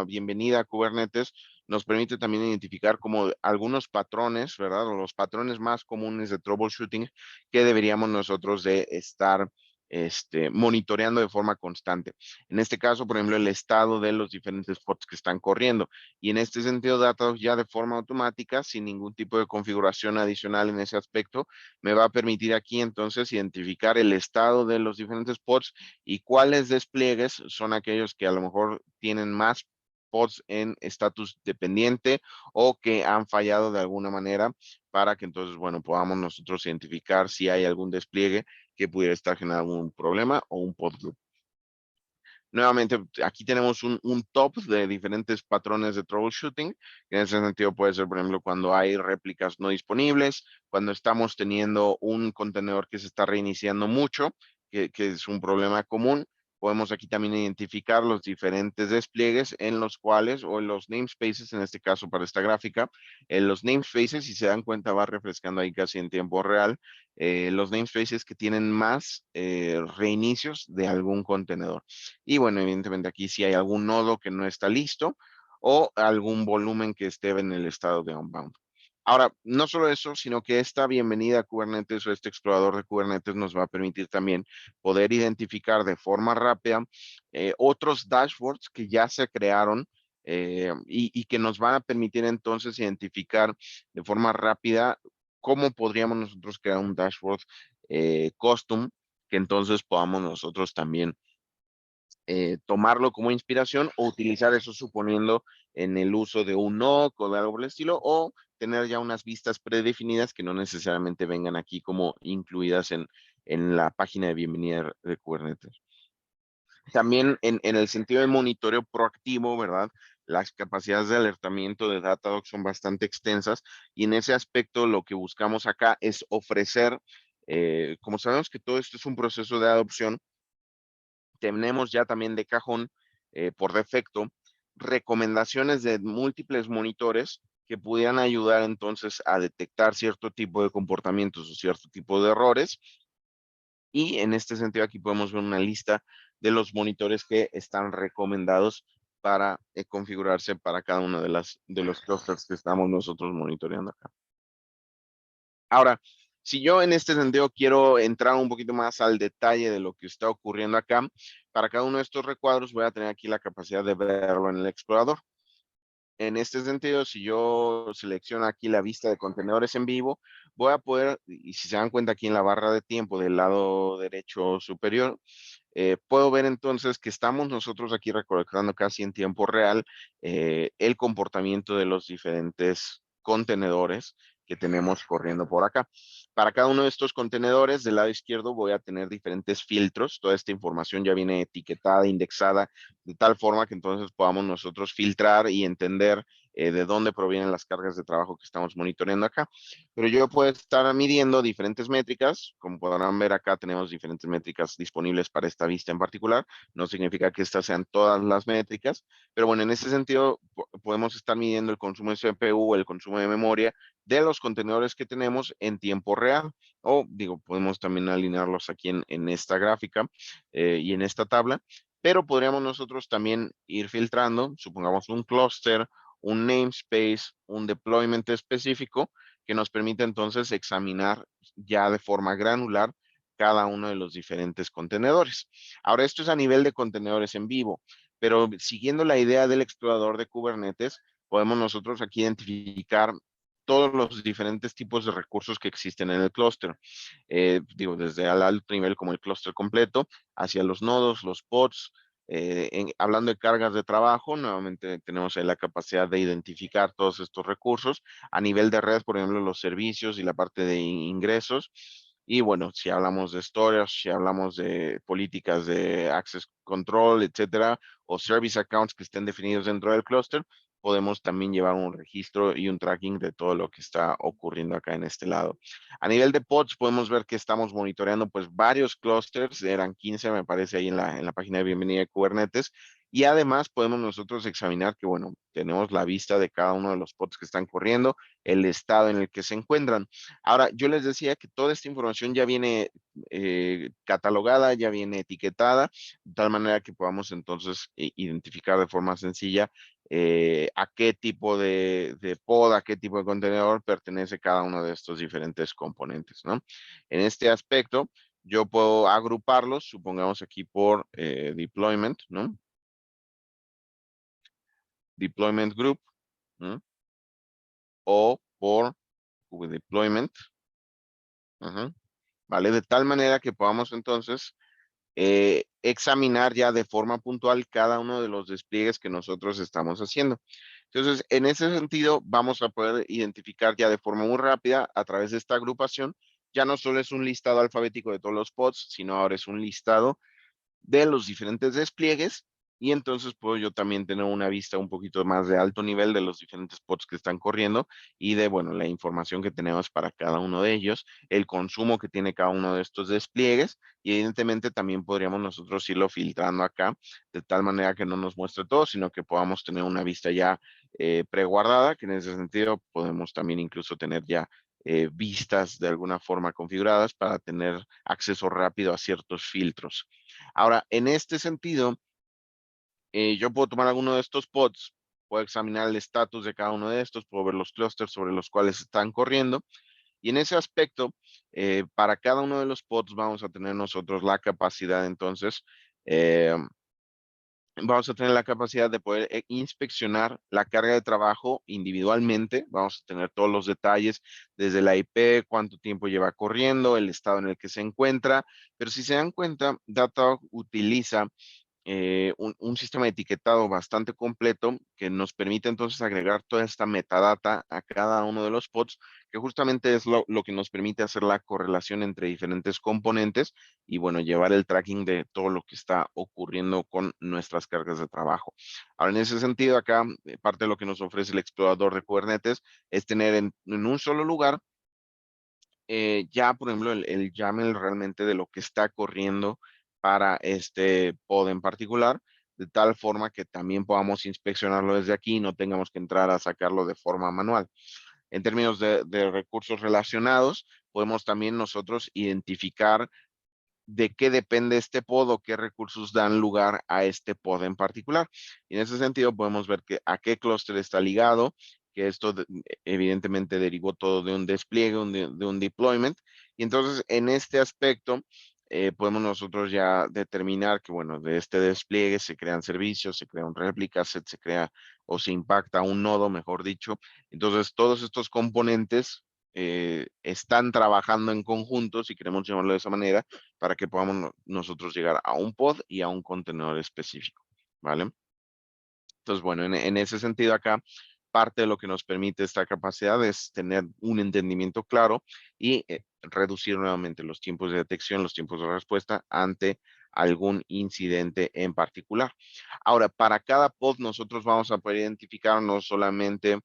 bienvenida a Kubernetes nos permite también identificar como algunos patrones, ¿verdad? O los patrones más comunes de troubleshooting que deberíamos nosotros de estar monitoreando de forma constante. En este caso, por ejemplo, el estado de los diferentes pods que están corriendo. Y en este sentido, Datadog ya de forma automática, sin ningún tipo de configuración adicional en ese aspecto, me va a permitir aquí entonces identificar el estado de los diferentes pods y cuáles despliegues son aquellos que a lo mejor tienen más pods en estatus dependiente o que han fallado de alguna manera para que entonces, bueno, podamos nosotros identificar si hay algún despliegue que pudiera estar generando un problema o un pod group. Nuevamente, aquí tenemos un top de diferentes patrones de troubleshooting. En ese sentido puede ser, por ejemplo, cuando hay réplicas no disponibles, cuando estamos teniendo un contenedor que se está reiniciando mucho, que es un problema común. Podemos aquí también identificar los diferentes despliegues en los cuales, o en los namespaces, en este caso para esta gráfica, en los namespaces, si se dan cuenta, va refrescando ahí casi en tiempo real, los namespaces que tienen más reinicios de algún contenedor. Y bueno, evidentemente aquí si hay algún nodo que no está listo o algún volumen que esté en el estado de unbound. Ahora, no solo eso, sino que esta bienvenida a Kubernetes o este explorador de Kubernetes nos va a permitir también poder identificar de forma rápida otros dashboards que ya se crearon y que nos van a permitir entonces identificar de forma rápida cómo podríamos nosotros crear un dashboard custom que entonces podamos nosotros también tomarlo como inspiración o utilizar eso suponiendo en el uso de un NOC o de algo por el estilo, o tener ya unas vistas predefinidas que no necesariamente vengan aquí como incluidas en la página de bienvenida de Kubernetes. También en el sentido de monitoreo proactivo, ¿verdad? Las capacidades de alertamiento de Datadog son bastante extensas y en ese aspecto lo que buscamos acá es ofrecer, como sabemos que todo esto es un proceso de adopción, tenemos ya también de cajón, por defecto, recomendaciones de múltiples monitores que pudieran ayudar entonces a detectar cierto tipo de comportamientos o cierto tipo de errores. Y en este sentido aquí podemos ver una lista de los monitores que están recomendados para configurarse para cada uno de los clusters que estamos nosotros monitoreando acá. Ahora, si yo en este sentido quiero entrar un poquito más al detalle de lo que está ocurriendo acá, para cada uno de estos recuadros voy a tener aquí la capacidad de verlo en el explorador. En este sentido, si yo selecciono aquí la vista de contenedores en vivo, voy a poder, y si se dan cuenta aquí en la barra de tiempo del lado derecho superior, puedo ver entonces que estamos nosotros aquí recolectando casi en tiempo real el comportamiento de los diferentes contenedores que tenemos corriendo por acá. Para cada uno de estos contenedores, del lado izquierdo voy a tener diferentes filtros. Toda esta información ya viene etiquetada, indexada, de tal forma que entonces podamos nosotros filtrar y entender de dónde provienen las cargas de trabajo que estamos monitoreando acá. Pero yo puedo estar midiendo diferentes métricas. Como podrán ver acá, tenemos diferentes métricas disponibles para esta vista en particular. No significa que estas sean todas las métricas, pero bueno, en ese sentido podemos estar midiendo el consumo de CPU, el consumo de memoria de los contenedores que tenemos en tiempo real. O digo, podemos también alinearlos aquí en esta gráfica y en esta tabla, pero podríamos nosotros también ir filtrando, supongamos un clúster, un namespace, un deployment específico que nos permite entonces examinar ya de forma granular cada uno de los diferentes contenedores. Ahora, esto es a nivel de contenedores en vivo, pero siguiendo la idea del explorador de Kubernetes, podemos nosotros aquí identificar todos los diferentes tipos de recursos que existen en el clúster. Digo, desde al alto nivel como el clúster completo, hacia los nodos, los pods. Hablando de cargas de trabajo, nuevamente tenemos ahí la capacidad de identificar todos estos recursos. A nivel de red, por ejemplo, los servicios y la parte de ingresos. Y bueno, si hablamos de storage, si hablamos de políticas de access control, etcétera, o service accounts que estén definidos dentro del clúster, podemos también llevar un registro y un tracking de todo lo que está ocurriendo acá en este lado. A nivel de pods, podemos ver que estamos monitoreando pues varios clusters, eran 15 me parece ahí en la página de bienvenida de Kubernetes, Y además podemos nosotros examinar que, bueno, tenemos la vista de cada uno de los pods que están corriendo, el estado en el que se encuentran. Ahora, yo les decía que toda esta información ya viene catalogada, ya viene etiquetada, de tal manera que podamos entonces identificar de forma sencilla a qué tipo de pod, a qué tipo de contenedor pertenece cada uno de estos diferentes componentes, ¿no? En este aspecto, yo puedo agruparlos, supongamos aquí por deployment, ¿no? Deployment group, ¿no? O por deployment, ¿no? ¿Vale? De tal manera que podamos entonces examinar ya de forma puntual cada uno de los despliegues que nosotros estamos haciendo. Entonces, en ese sentido, vamos a poder identificar ya de forma muy rápida a través de esta agrupación, ya no solo es un listado alfabético de todos los pods, sino ahora es un listado de los diferentes despliegues y entonces puedo yo también tener una vista un poquito más de alto nivel de los diferentes pods que están corriendo y de, bueno, la información que tenemos para cada uno de ellos, el consumo que tiene cada uno de estos despliegues y evidentemente también podríamos nosotros irlo filtrando acá de tal manera que no nos muestre todo, sino que podamos tener una vista ya preguardada, que en ese sentido podemos también incluso tener ya vistas de alguna forma configuradas para tener acceso rápido a ciertos filtros. Ahora, en este sentido, yo puedo tomar alguno de estos pods, puedo examinar el estatus de cada uno de estos, puedo ver los clústeres sobre los cuales están corriendo. Y en ese aspecto, para cada uno de los pods vamos a tener nosotros la capacidad entonces eh, vamos a tener la capacidad de poder inspeccionar la carga de trabajo individualmente. Vamos a tener todos los detalles desde la IP, cuánto tiempo lleva corriendo, el estado en el que se encuentra. Pero si se dan cuenta, Datadog utiliza un sistema de etiquetado bastante completo que nos permite entonces agregar toda esta metadata a cada uno de los pods, que justamente es lo que nos permite hacer la correlación entre diferentes componentes y bueno, llevar el tracking de todo lo que está ocurriendo con nuestras cargas de trabajo. Ahora, en ese sentido, acá parte de lo que nos ofrece el explorador de Kubernetes es tener en un solo lugar ya, por ejemplo, el YAML realmente de lo que está corriendo para este pod en particular, de tal forma que también podamos inspeccionarlo desde aquí y no tengamos que entrar a sacarlo de forma manual. En términos de recursos relacionados, podemos también nosotros identificar de qué depende este pod o qué recursos dan lugar a este pod en particular. Y en ese sentido podemos ver que a qué clúster está ligado, que esto evidentemente derivó todo de un despliegue, de un deployment. Y entonces en este aspecto podemos nosotros ya determinar que, bueno, de este despliegue se crean servicios, se crean réplicas, se crea o se impacta un nodo, mejor dicho. Entonces todos estos componentes están trabajando en conjunto, si queremos llamarlo de esa manera, para que podamos nosotros llegar a un pod y a un contenedor específico, ¿vale? Entonces, bueno, en ese sentido acá, parte de lo que nos permite esta capacidad es tener un entendimiento claro y reducir nuevamente los tiempos de detección, los tiempos de respuesta ante algún incidente en particular. Ahora, para cada pod nosotros vamos a poder identificar no solamente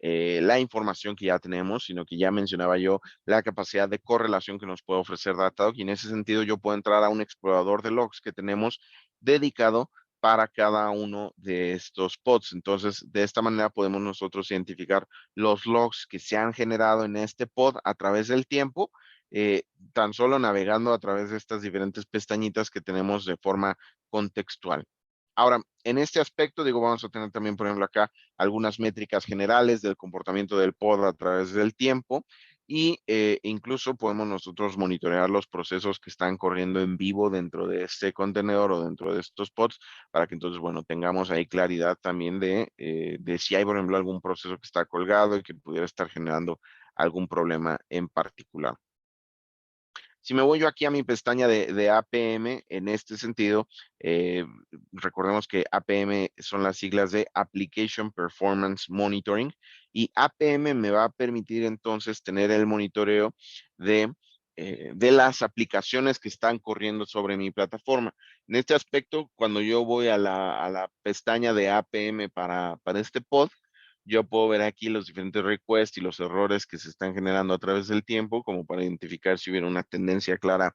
la información que ya tenemos, sino que ya mencionaba yo la capacidad de correlación que nos puede ofrecer Datadog y en ese sentido yo puedo entrar a un explorador de logs que tenemos dedicado para cada uno de estos pods. Entonces, de esta manera podemos nosotros identificar los logs que se han generado en este pod a través del tiempo, eh, tan solo navegando a través de estas diferentes pestañitas que tenemos de forma contextual. Ahora, en este aspecto, digo, vamos a tener también, por ejemplo, acá algunas métricas generales del comportamiento del pod a través del tiempo y incluso podemos nosotros monitorear los procesos que están corriendo en vivo dentro de este contenedor o dentro de estos pods para que entonces, bueno, tengamos ahí claridad también de si hay, por ejemplo, algún proceso que está colgado y que pudiera estar generando algún problema en particular. Si me voy yo aquí a mi pestaña de APM, en este sentido, recordemos que APM son las siglas de Application Performance Monitoring y APM me va a permitir entonces tener el monitoreo de las aplicaciones que están corriendo sobre mi plataforma. En este aspecto, cuando yo voy a la pestaña de APM para este pod, yo puedo ver aquí los diferentes requests y los errores que se están generando a través del tiempo, como para identificar si hubiera una tendencia clara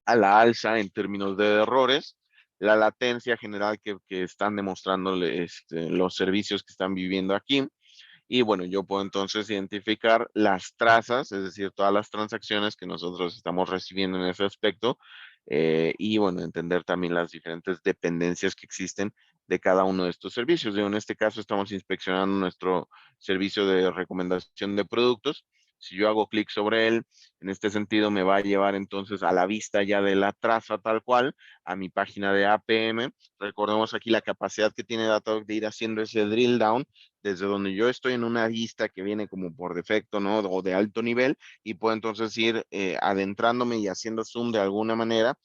a la alza en términos de errores, la latencia general que están demostrando los servicios que están viviendo aquí. Y bueno, yo puedo entonces identificar las trazas, es decir, todas las transacciones que nosotros estamos recibiendo en ese aspecto. Y bueno, entender también las diferentes dependencias que existen de cada uno de estos servicios. En este caso estamos inspeccionando nuestro servicio de recomendación de productos. Si yo hago clic sobre él, en este sentido me va a llevar entonces a la vista ya de la traza tal cual, a mi página de APM. Recordemos aquí la capacidad que tiene Datadog de ir haciendo ese drill down desde donde yo estoy en una vista que viene como por defecto, ¿no? O de alto nivel, y puedo entonces ir adentrándome y haciendo zoom de alguna manera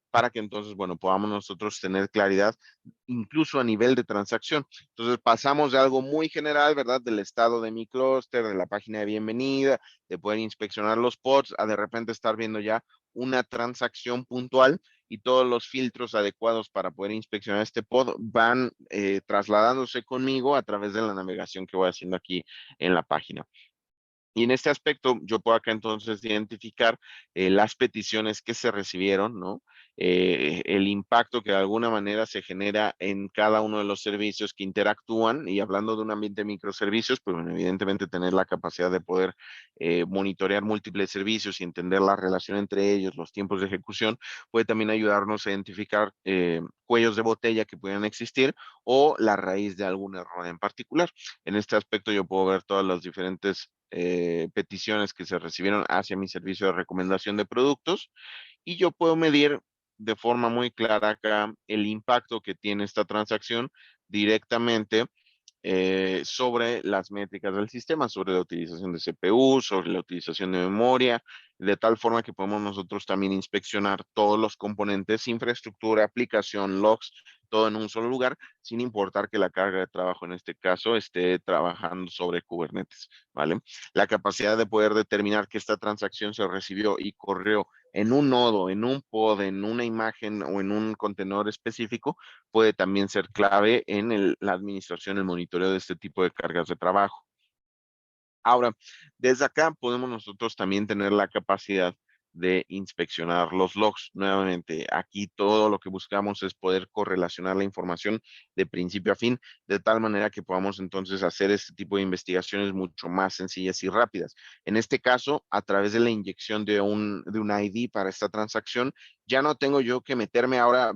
para que entonces, bueno, podamos nosotros tener claridad incluso a nivel de transacción. Entonces pasamos de algo muy general, ¿verdad? Del estado de mi clúster, de la página de bienvenida, de poder inspeccionar los pods, a de repente estar viendo ya una transacción puntual y todos los filtros adecuados para poder inspeccionar este pod van trasladándose conmigo a través de la navegación que voy haciendo aquí en la página. Y en este aspecto, yo puedo acá entonces identificar las peticiones que se recibieron, ¿no? El impacto que de alguna manera se genera en cada uno de los servicios que interactúan. Y hablando de un ambiente de microservicios, pues bueno, evidentemente tener la capacidad de poder monitorear múltiples servicios y entender la relación entre ellos, los tiempos de ejecución, puede también ayudarnos a identificar cuellos de botella que puedan existir o la raíz de algún error en particular. En este aspecto yo puedo ver todas las diferentes peticiones que se recibieron hacia mi servicio de recomendación de productos y yo puedo medir de forma muy clara acá el impacto que tiene esta transacción directamente sobre las métricas del sistema, sobre la utilización de CPU, sobre la utilización de memoria, de tal forma que podemos nosotros también inspeccionar todos los componentes, infraestructura, aplicación, logs, todo en un solo lugar, sin importar que la carga de trabajo en este caso esté trabajando sobre Kubernetes, ¿vale? La capacidad de poder determinar que esta transacción se recibió y corrió en un nodo, en un pod, en una imagen o en un contenedor específico, puede también ser clave en la administración, el monitoreo de este tipo de cargas de trabajo. Ahora, desde acá podemos nosotros también tener la capacidad de inspeccionar los logs. Nuevamente, aquí todo lo que buscamos es poder correlacionar la información de principio a fin, de tal manera que podamos entonces hacer este tipo de investigaciones mucho más sencillas y rápidas. En este caso, a través de la inyección de un ID para esta transacción, ya no tengo yo que meterme ahora,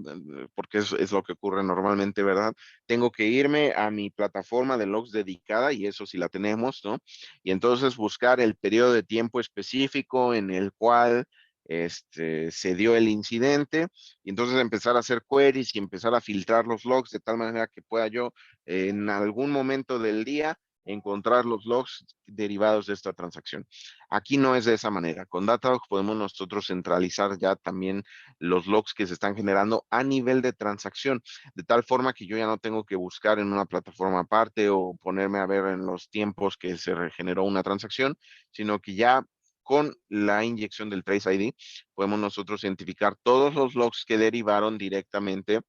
porque es lo que ocurre normalmente, ¿verdad? Tengo que irme a mi plataforma de logs dedicada, y eso sí la tenemos, ¿no? Y entonces buscar el periodo de tiempo específico en el cual se dio el incidente y entonces empezar a hacer queries y empezar a filtrar los logs de tal manera que pueda yo en algún momento del día encontrar los logs derivados de esta transacción. Aquí no es de esa manera. Con Datadog podemos nosotros centralizar ya también los logs que se están generando a nivel de transacción, de tal forma que yo ya no tengo que buscar en una plataforma aparte o ponerme a ver en los tiempos que se regeneró una transacción, sino que ya con la inyección del Trace ID podemos nosotros identificar todos los logs que derivaron directamente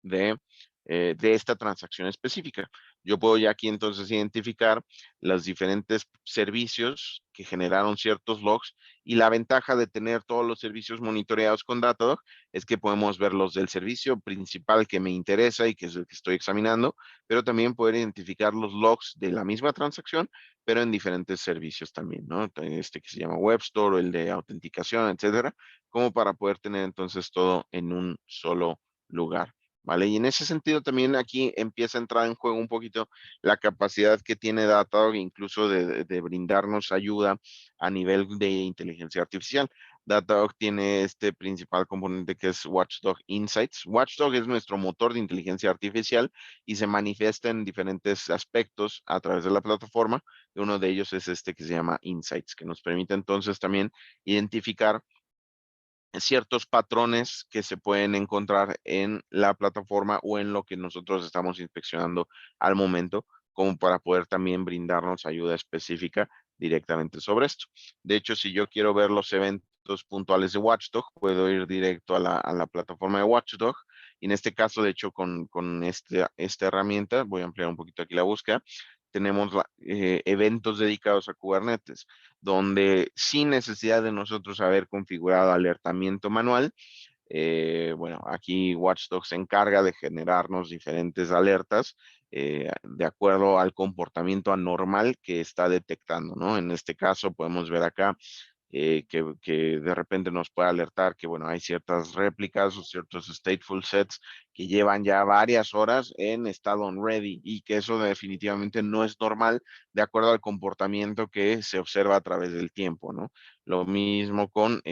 de, de esta transacción específica. Yo puedo ya aquí entonces identificar los diferentes servicios que generaron ciertos logs y la ventaja de tener todos los servicios monitoreados con Datadog es que podemos ver los del servicio principal que me interesa y que es el que estoy examinando, pero también poder identificar los logs de la misma transacción, pero en diferentes servicios también, ¿no? Este que se llama Web Store o el de autenticación, etcétera, como para poder tener entonces todo en un solo lugar. ¿Vale? Y en ese sentido también aquí empieza a entrar en juego un poquito la capacidad que tiene Datadog incluso de brindarnos ayuda a nivel de inteligencia artificial. Datadog tiene este principal componente que es Watchdog Insights. Watchdog es nuestro motor de inteligencia artificial y se manifiesta en diferentes aspectos a través de la plataforma. Y uno de ellos es este que se llama Insights, que nos permite entonces también identificar ciertos patrones que se pueden encontrar en la plataforma o en lo que nosotros estamos inspeccionando al momento, como para poder también brindarnos ayuda específica directamente sobre esto. De hecho, si yo quiero ver los eventos puntuales de Watchdog, puedo ir directo a la plataforma de Watchdog. Y en este caso, de hecho, con esta herramienta, voy a ampliar un poquito aquí la búsqueda, tenemos eventos dedicados a Kubernetes donde sin necesidad de nosotros haber configurado alertamiento manual, Bueno, aquí Watchdog se encarga de generarnos diferentes alertas de acuerdo al comportamiento anormal que está detectando, ¿no? En este caso podemos ver acá que de repente nos puede alertar que, bueno, hay ciertas réplicas o ciertos stateful sets que llevan ya varias horas en estado on ready y que eso definitivamente no es normal de acuerdo al comportamiento que se observa a través del tiempo, ¿no? Lo mismo con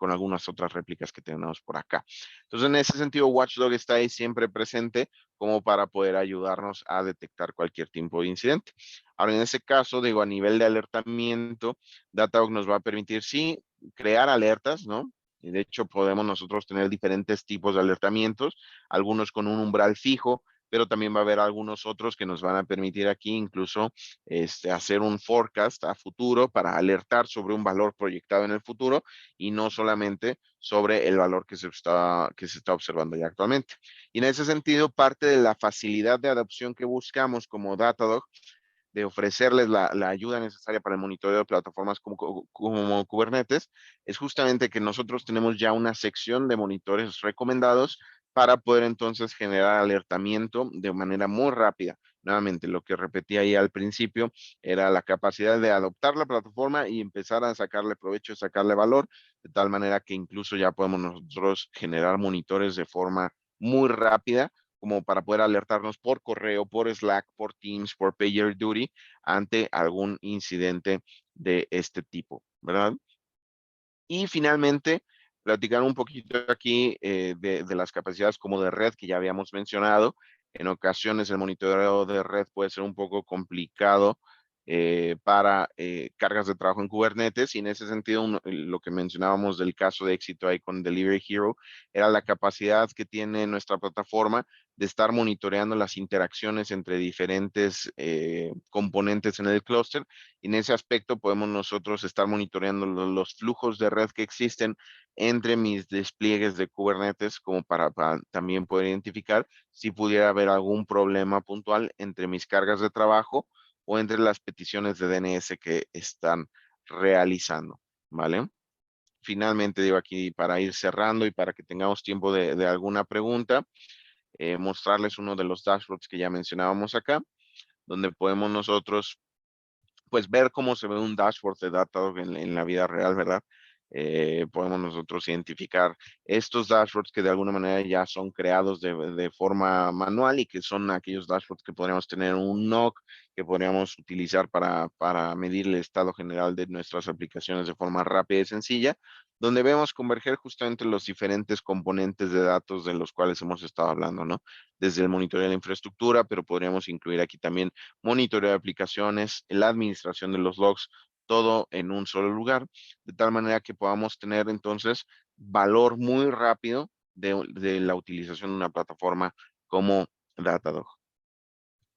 algunas otras réplicas que tenemos por acá. Entonces, en ese sentido, Watchdog está ahí siempre presente como para poder ayudarnos a detectar cualquier tipo de incidente. Ahora, en ese caso, digo, a nivel de alertamiento, Datadog nos va a permitir, sí, crear alertas, ¿no? Y de hecho, podemos nosotros tener diferentes tipos de alertamientos, algunos con un umbral fijo, pero también va a haber algunos otros que nos van a permitir aquí incluso hacer un forecast a futuro para alertar sobre un valor proyectado en el futuro y no solamente sobre el valor que se está observando ya actualmente. Y en ese sentido, parte de la facilidad de adopción que buscamos como Datadog de ofrecerles la ayuda necesaria para el monitoreo de plataformas como Kubernetes, es justamente que nosotros tenemos ya una sección de monitores recomendados para poder entonces generar alertamiento de manera muy rápida. Nuevamente, lo que repetí ahí al principio era la capacidad de adoptar la plataforma y empezar a sacarle provecho, sacarle valor, de tal manera que incluso ya podemos nosotros generar monitores de forma muy rápida como para poder alertarnos por correo, por Slack, por Teams, por PagerDuty ante algún incidente de este tipo, ¿verdad? Y finalmente, platicar un poquito aquí de las capacidades como de red que ya habíamos mencionado. En ocasiones el monitoreo de red puede ser un poco complicado para cargas de trabajo en Kubernetes y en ese sentido lo que mencionábamos del caso de éxito ahí con Delivery Hero era la capacidad que tiene nuestra plataforma de estar monitoreando las interacciones entre diferentes componentes en el clúster y en ese aspecto podemos nosotros estar monitoreando los flujos de red que existen entre mis despliegues de Kubernetes como para también poder identificar si pudiera haber algún problema puntual entre mis cargas de trabajo o entre las peticiones de DNS que están realizando, ¿vale? Finalmente, digo aquí para ir cerrando y para que tengamos tiempo de alguna pregunta, mostrarles uno de los dashboards que ya mencionábamos acá, donde podemos nosotros pues ver cómo se ve un dashboard de Datadog en la vida real, ¿verdad? Podemos nosotros identificar estos dashboards que de alguna manera ya son creados de forma manual y que son aquellos dashboards que podríamos tener un NOC, que podríamos utilizar para medir el estado general de nuestras aplicaciones de forma rápida y sencilla, donde vemos converger justamente los diferentes componentes de datos de los cuales hemos estado hablando, ¿no? Desde el monitoreo de la infraestructura, pero podríamos incluir aquí también monitoreo de aplicaciones, la administración de los logs, todo en un solo lugar, de tal manera que podamos tener entonces valor muy rápido de la utilización de una plataforma como Datadog.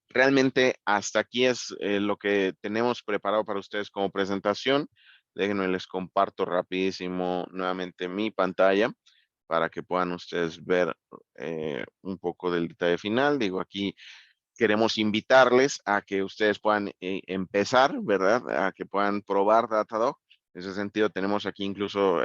Realmente hasta aquí es lo que tenemos preparado para ustedes como presentación. Déjenme les comparto rapidísimo nuevamente mi pantalla para que puedan ustedes ver un poco del detalle final. Digo, aquí queremos invitarles a que ustedes puedan empezar, ¿verdad? A que puedan probar Datadog. En ese sentido, tenemos aquí incluso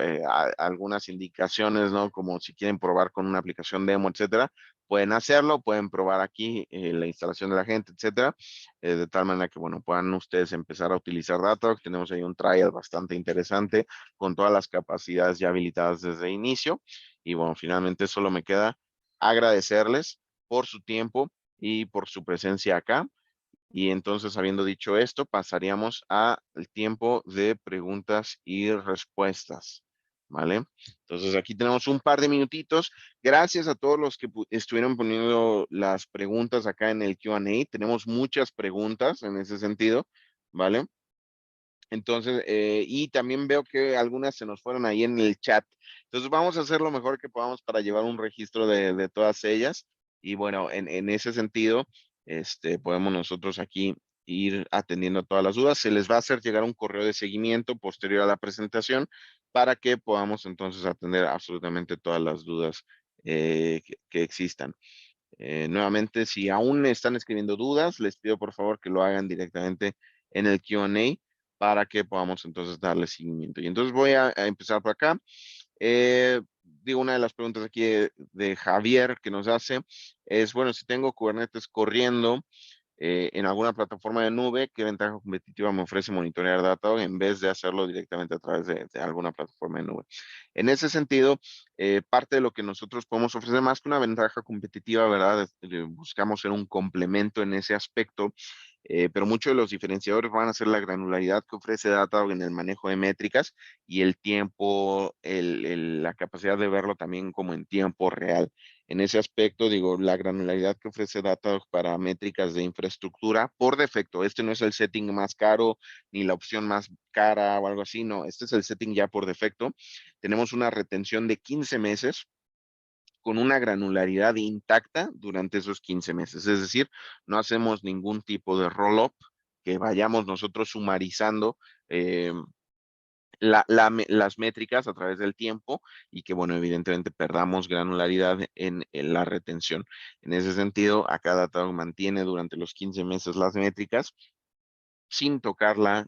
algunas indicaciones, ¿no? Como si quieren probar con una aplicación demo, etcétera, pueden hacerlo, pueden probar aquí la instalación de la gente, etcétera, de tal manera que, bueno, puedan ustedes empezar a utilizar Datadog. Tenemos ahí un trial bastante interesante con todas las capacidades ya habilitadas desde el inicio. Y bueno, finalmente solo me queda agradecerles por su tiempo y por su presencia acá. Y entonces, habiendo dicho esto, pasaríamos al tiempo de preguntas y respuestas. ¿Vale? Entonces, aquí tenemos un par de minutitos. Gracias a todos los que estuvieron poniendo las preguntas acá en el Q&A. Tenemos muchas preguntas en ese sentido. ¿Vale? Entonces, y también veo que algunas se nos fueron ahí en el chat. Entonces, vamos a hacer lo mejor que podamos para llevar un registro de todas ellas. Y bueno, en ese sentido, podemos nosotros aquí ir atendiendo todas las dudas. Se les va a hacer llegar un correo de seguimiento posterior a la presentación para que podamos entonces atender absolutamente todas las dudas que existan. Nuevamente, si aún están escribiendo dudas, les pido por favor que lo hagan directamente en el Q&A para que podamos entonces darle seguimiento. Y entonces voy a empezar por acá. Digo, una de las preguntas aquí de Javier que nos hace es, bueno, si tengo Kubernetes corriendo en alguna plataforma de nube, ¿qué ventaja competitiva me ofrece monitorear Datadog en vez de hacerlo directamente a través de alguna plataforma de nube? En ese sentido, parte de lo que nosotros podemos ofrecer más que una ventaja competitiva, ¿verdad? Buscamos ser un complemento en ese aspecto, pero muchos de los diferenciadores van a ser la granularidad que ofrece Datadog en el manejo de métricas y el tiempo, la capacidad de verlo también como en tiempo real. En ese aspecto, digo, la granularidad que ofrece Datadog para métricas de infraestructura, por defecto, este no es el setting más caro ni la opción más cara o algo así, no, este es el setting ya por defecto. Tenemos una retención de 15 meses con una granularidad intacta durante esos 15 meses. Es decir, no hacemos ningún tipo de roll-up que vayamos nosotros sumarizando eh, las métricas a través del tiempo y que, bueno, evidentemente perdamos granularidad en la retención. En ese sentido, acá Datadog mantiene durante los 15 meses las métricas sin tocarla,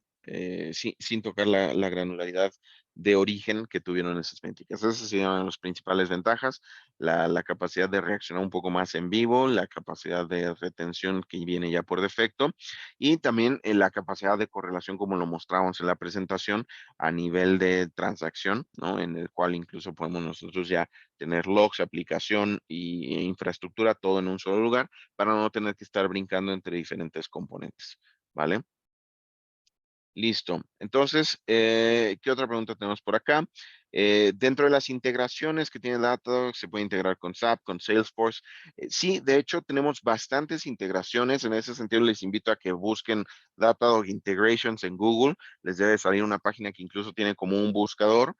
sin tocar la granularidad de origen que tuvieron esas métricas. Esas serían las principales ventajas, la capacidad de reaccionar un poco más en vivo, la capacidad de retención que viene ya por defecto y también la capacidad de correlación como lo mostramos en la presentación a nivel de transacción, ¿no? En el cual incluso podemos nosotros ya tener logs, aplicación e infraestructura, todo en un solo lugar para no tener que estar brincando entre diferentes componentes, ¿vale? Listo. Entonces, ¿qué otra pregunta tenemos por acá? Dentro de las integraciones que tiene Datadog, se puede integrar con SAP, con Salesforce. Sí, de hecho, tenemos bastantes integraciones. En ese sentido, les invito a que busquen Datadog Integrations en Google. Les debe salir una página que incluso tiene como un buscador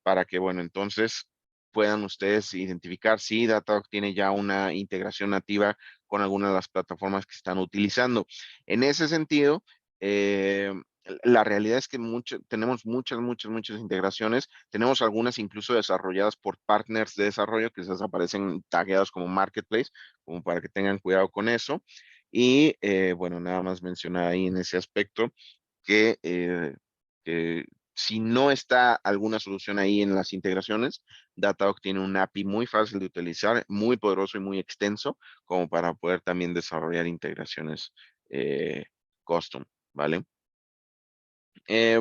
para que, bueno, entonces puedan ustedes identificar si Datadog tiene ya una integración nativa con alguna de las plataformas que están utilizando. En ese sentido, eh, la realidad es que tenemos muchas integraciones. Tenemos algunas incluso desarrolladas por partners de desarrollo que se aparecen tagueados como marketplace, como para que tengan cuidado con eso. Y bueno, nada más mencionar ahí en ese aspecto que si no está alguna solución ahí en las integraciones, Datadog tiene un API muy fácil de utilizar, muy poderoso y muy extenso, como para poder también desarrollar integraciones custom. ¿Vale?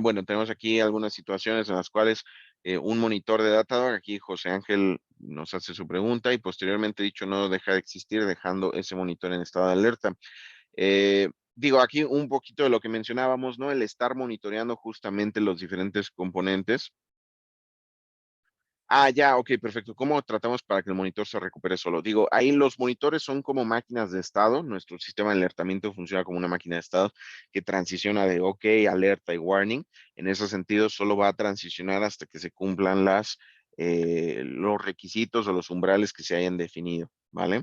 Bueno, tenemos aquí algunas situaciones en las cuales un monitor de Datadog, aquí José Ángel nos hace su pregunta y posteriormente dicho no deja de existir dejando ese monitor en estado de alerta. Digo, aquí un poquito de lo que mencionábamos, ¿no? El estar monitoreando justamente los diferentes componentes. Ah, ya, ok, perfecto. ¿Cómo tratamos para que el monitor se recupere solo? Digo, ahí los monitores son como máquinas de estado. Nuestro sistema de alertamiento funciona como una máquina de estado que transiciona de OK, alerta y warning. En ese sentido, solo va a transicionar hasta que se cumplan los requisitos o los umbrales que se hayan definido, ¿vale?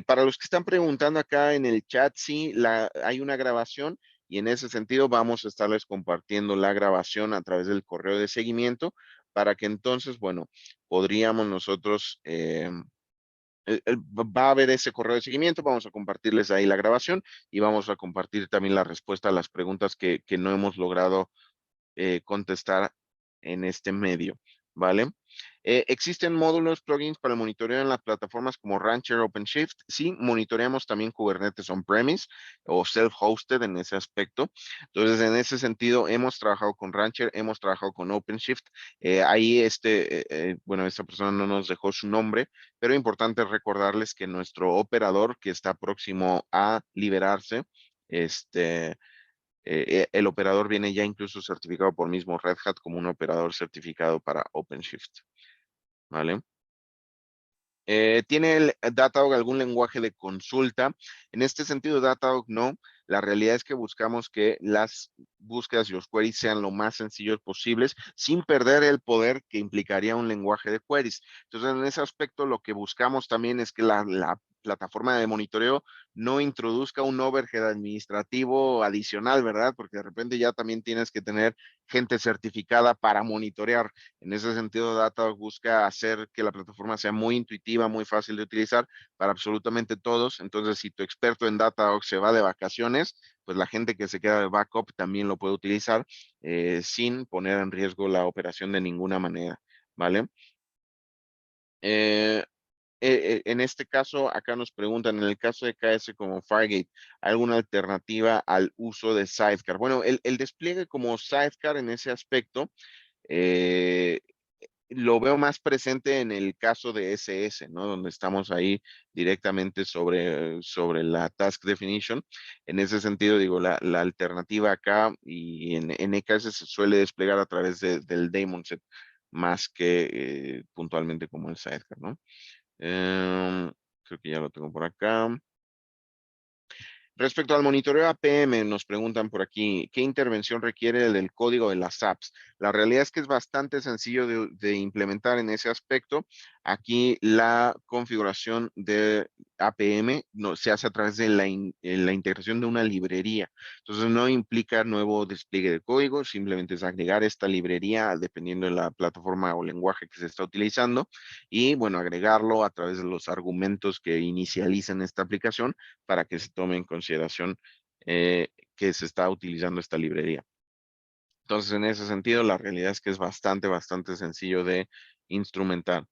Para los que están preguntando acá en el chat, sí, hay una grabación y en ese sentido vamos a estarles compartiendo la grabación a través del correo de seguimiento para que entonces, bueno, podríamos nosotros, va a haber ese correo de seguimiento, vamos a compartirles ahí la grabación y vamos a compartir también la respuesta a las preguntas que no hemos logrado contestar en este medio, ¿vale? ¿Existen módulos, plugins para el monitoreo en las plataformas como Rancher, OpenShift? Sí, monitoreamos también Kubernetes on-premise o self-hosted en ese aspecto. Entonces, en ese sentido, hemos trabajado con Rancher, hemos trabajado con OpenShift. Ahí, bueno, esta persona no nos dejó su nombre, pero importante recordarles que nuestro operador, que está próximo a liberarse, el operador viene ya incluso certificado por mismo Red Hat como un operador certificado para OpenShift, ¿vale? ¿Tiene el Datadog algún lenguaje de consulta? En este sentido, Datadog no. La realidad es que buscamos que las búsquedas y los queries sean lo más sencillos posibles, sin perder el poder que implicaría un lenguaje de queries. Entonces, en ese aspecto, lo que buscamos también es que la plataforma de monitoreo no introduzca un overhead administrativo adicional, ¿verdad? Porque de repente ya también tienes que tener gente certificada para monitorear. En ese sentido, Datadog busca hacer que la plataforma sea muy intuitiva, muy fácil de utilizar para absolutamente todos. Entonces, si tu experto en Datadog se va de vacaciones, pues la gente que se queda de backup también lo puede utilizar sin poner en riesgo la operación de ninguna manera. ¿vale? En este caso, acá nos preguntan, en el caso de KS como Fargate, ¿alguna alternativa al uso de Sidecar? Bueno, el despliegue como Sidecar en ese aspecto, eh, lo veo más presente en el caso de SS, ¿no? Donde estamos ahí directamente sobre la task definition. En ese sentido, digo, la alternativa acá y en EKS se suele desplegar a través del daemon set más que puntualmente como el sidecar, ¿no? Em, Creo que ya lo tengo por acá. Respecto al monitoreo APM, nos preguntan por aquí, ¿qué intervención requiere el del código de las apps? La realidad es que es bastante sencillo de implementar en ese aspecto. Aquí la configuración de APM no, se hace a través de la integración de una librería. Entonces no implica nuevo despliegue de código, simplemente es agregar esta librería dependiendo de la plataforma o lenguaje que se está utilizando y bueno, agregarlo a través de los argumentos que inicializan esta aplicación para que se tome en consideración que se está utilizando esta librería. Entonces, en ese sentido, la realidad es que es bastante sencillo de instrumentar.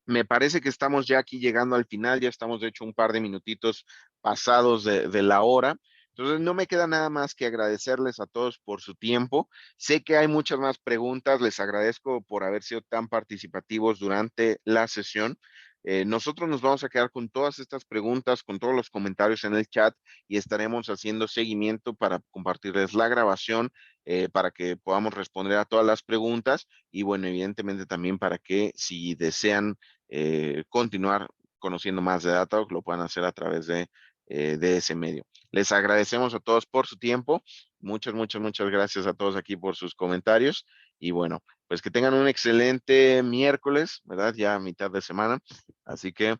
Me parece que estamos ya aquí llegando al final, ya estamos de hecho un par de minutitos pasados de la hora. Entonces no me queda nada más que agradecerles a todos por su tiempo. Sé que hay muchas más preguntas, les agradezco por haber sido tan participativos durante la sesión. Nosotros nos vamos a quedar con todas estas preguntas, con todos los comentarios en el chat y estaremos haciendo seguimiento para compartirles la grabación, para que podamos responder a todas las preguntas y bueno, evidentemente también para que si desean continuar conociendo más de Datadog, lo puedan hacer a través de ese medio. Les agradecemos a todos por su tiempo. Muchas gracias a todos aquí por sus comentarios. Y bueno, pues que tengan un excelente miércoles, ¿verdad? Ya a mitad de semana. Así que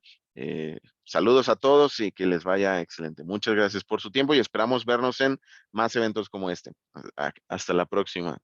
saludos a todos y que les vaya excelente. Muchas gracias por su tiempo y esperamos vernos en más eventos como este. Hasta la próxima.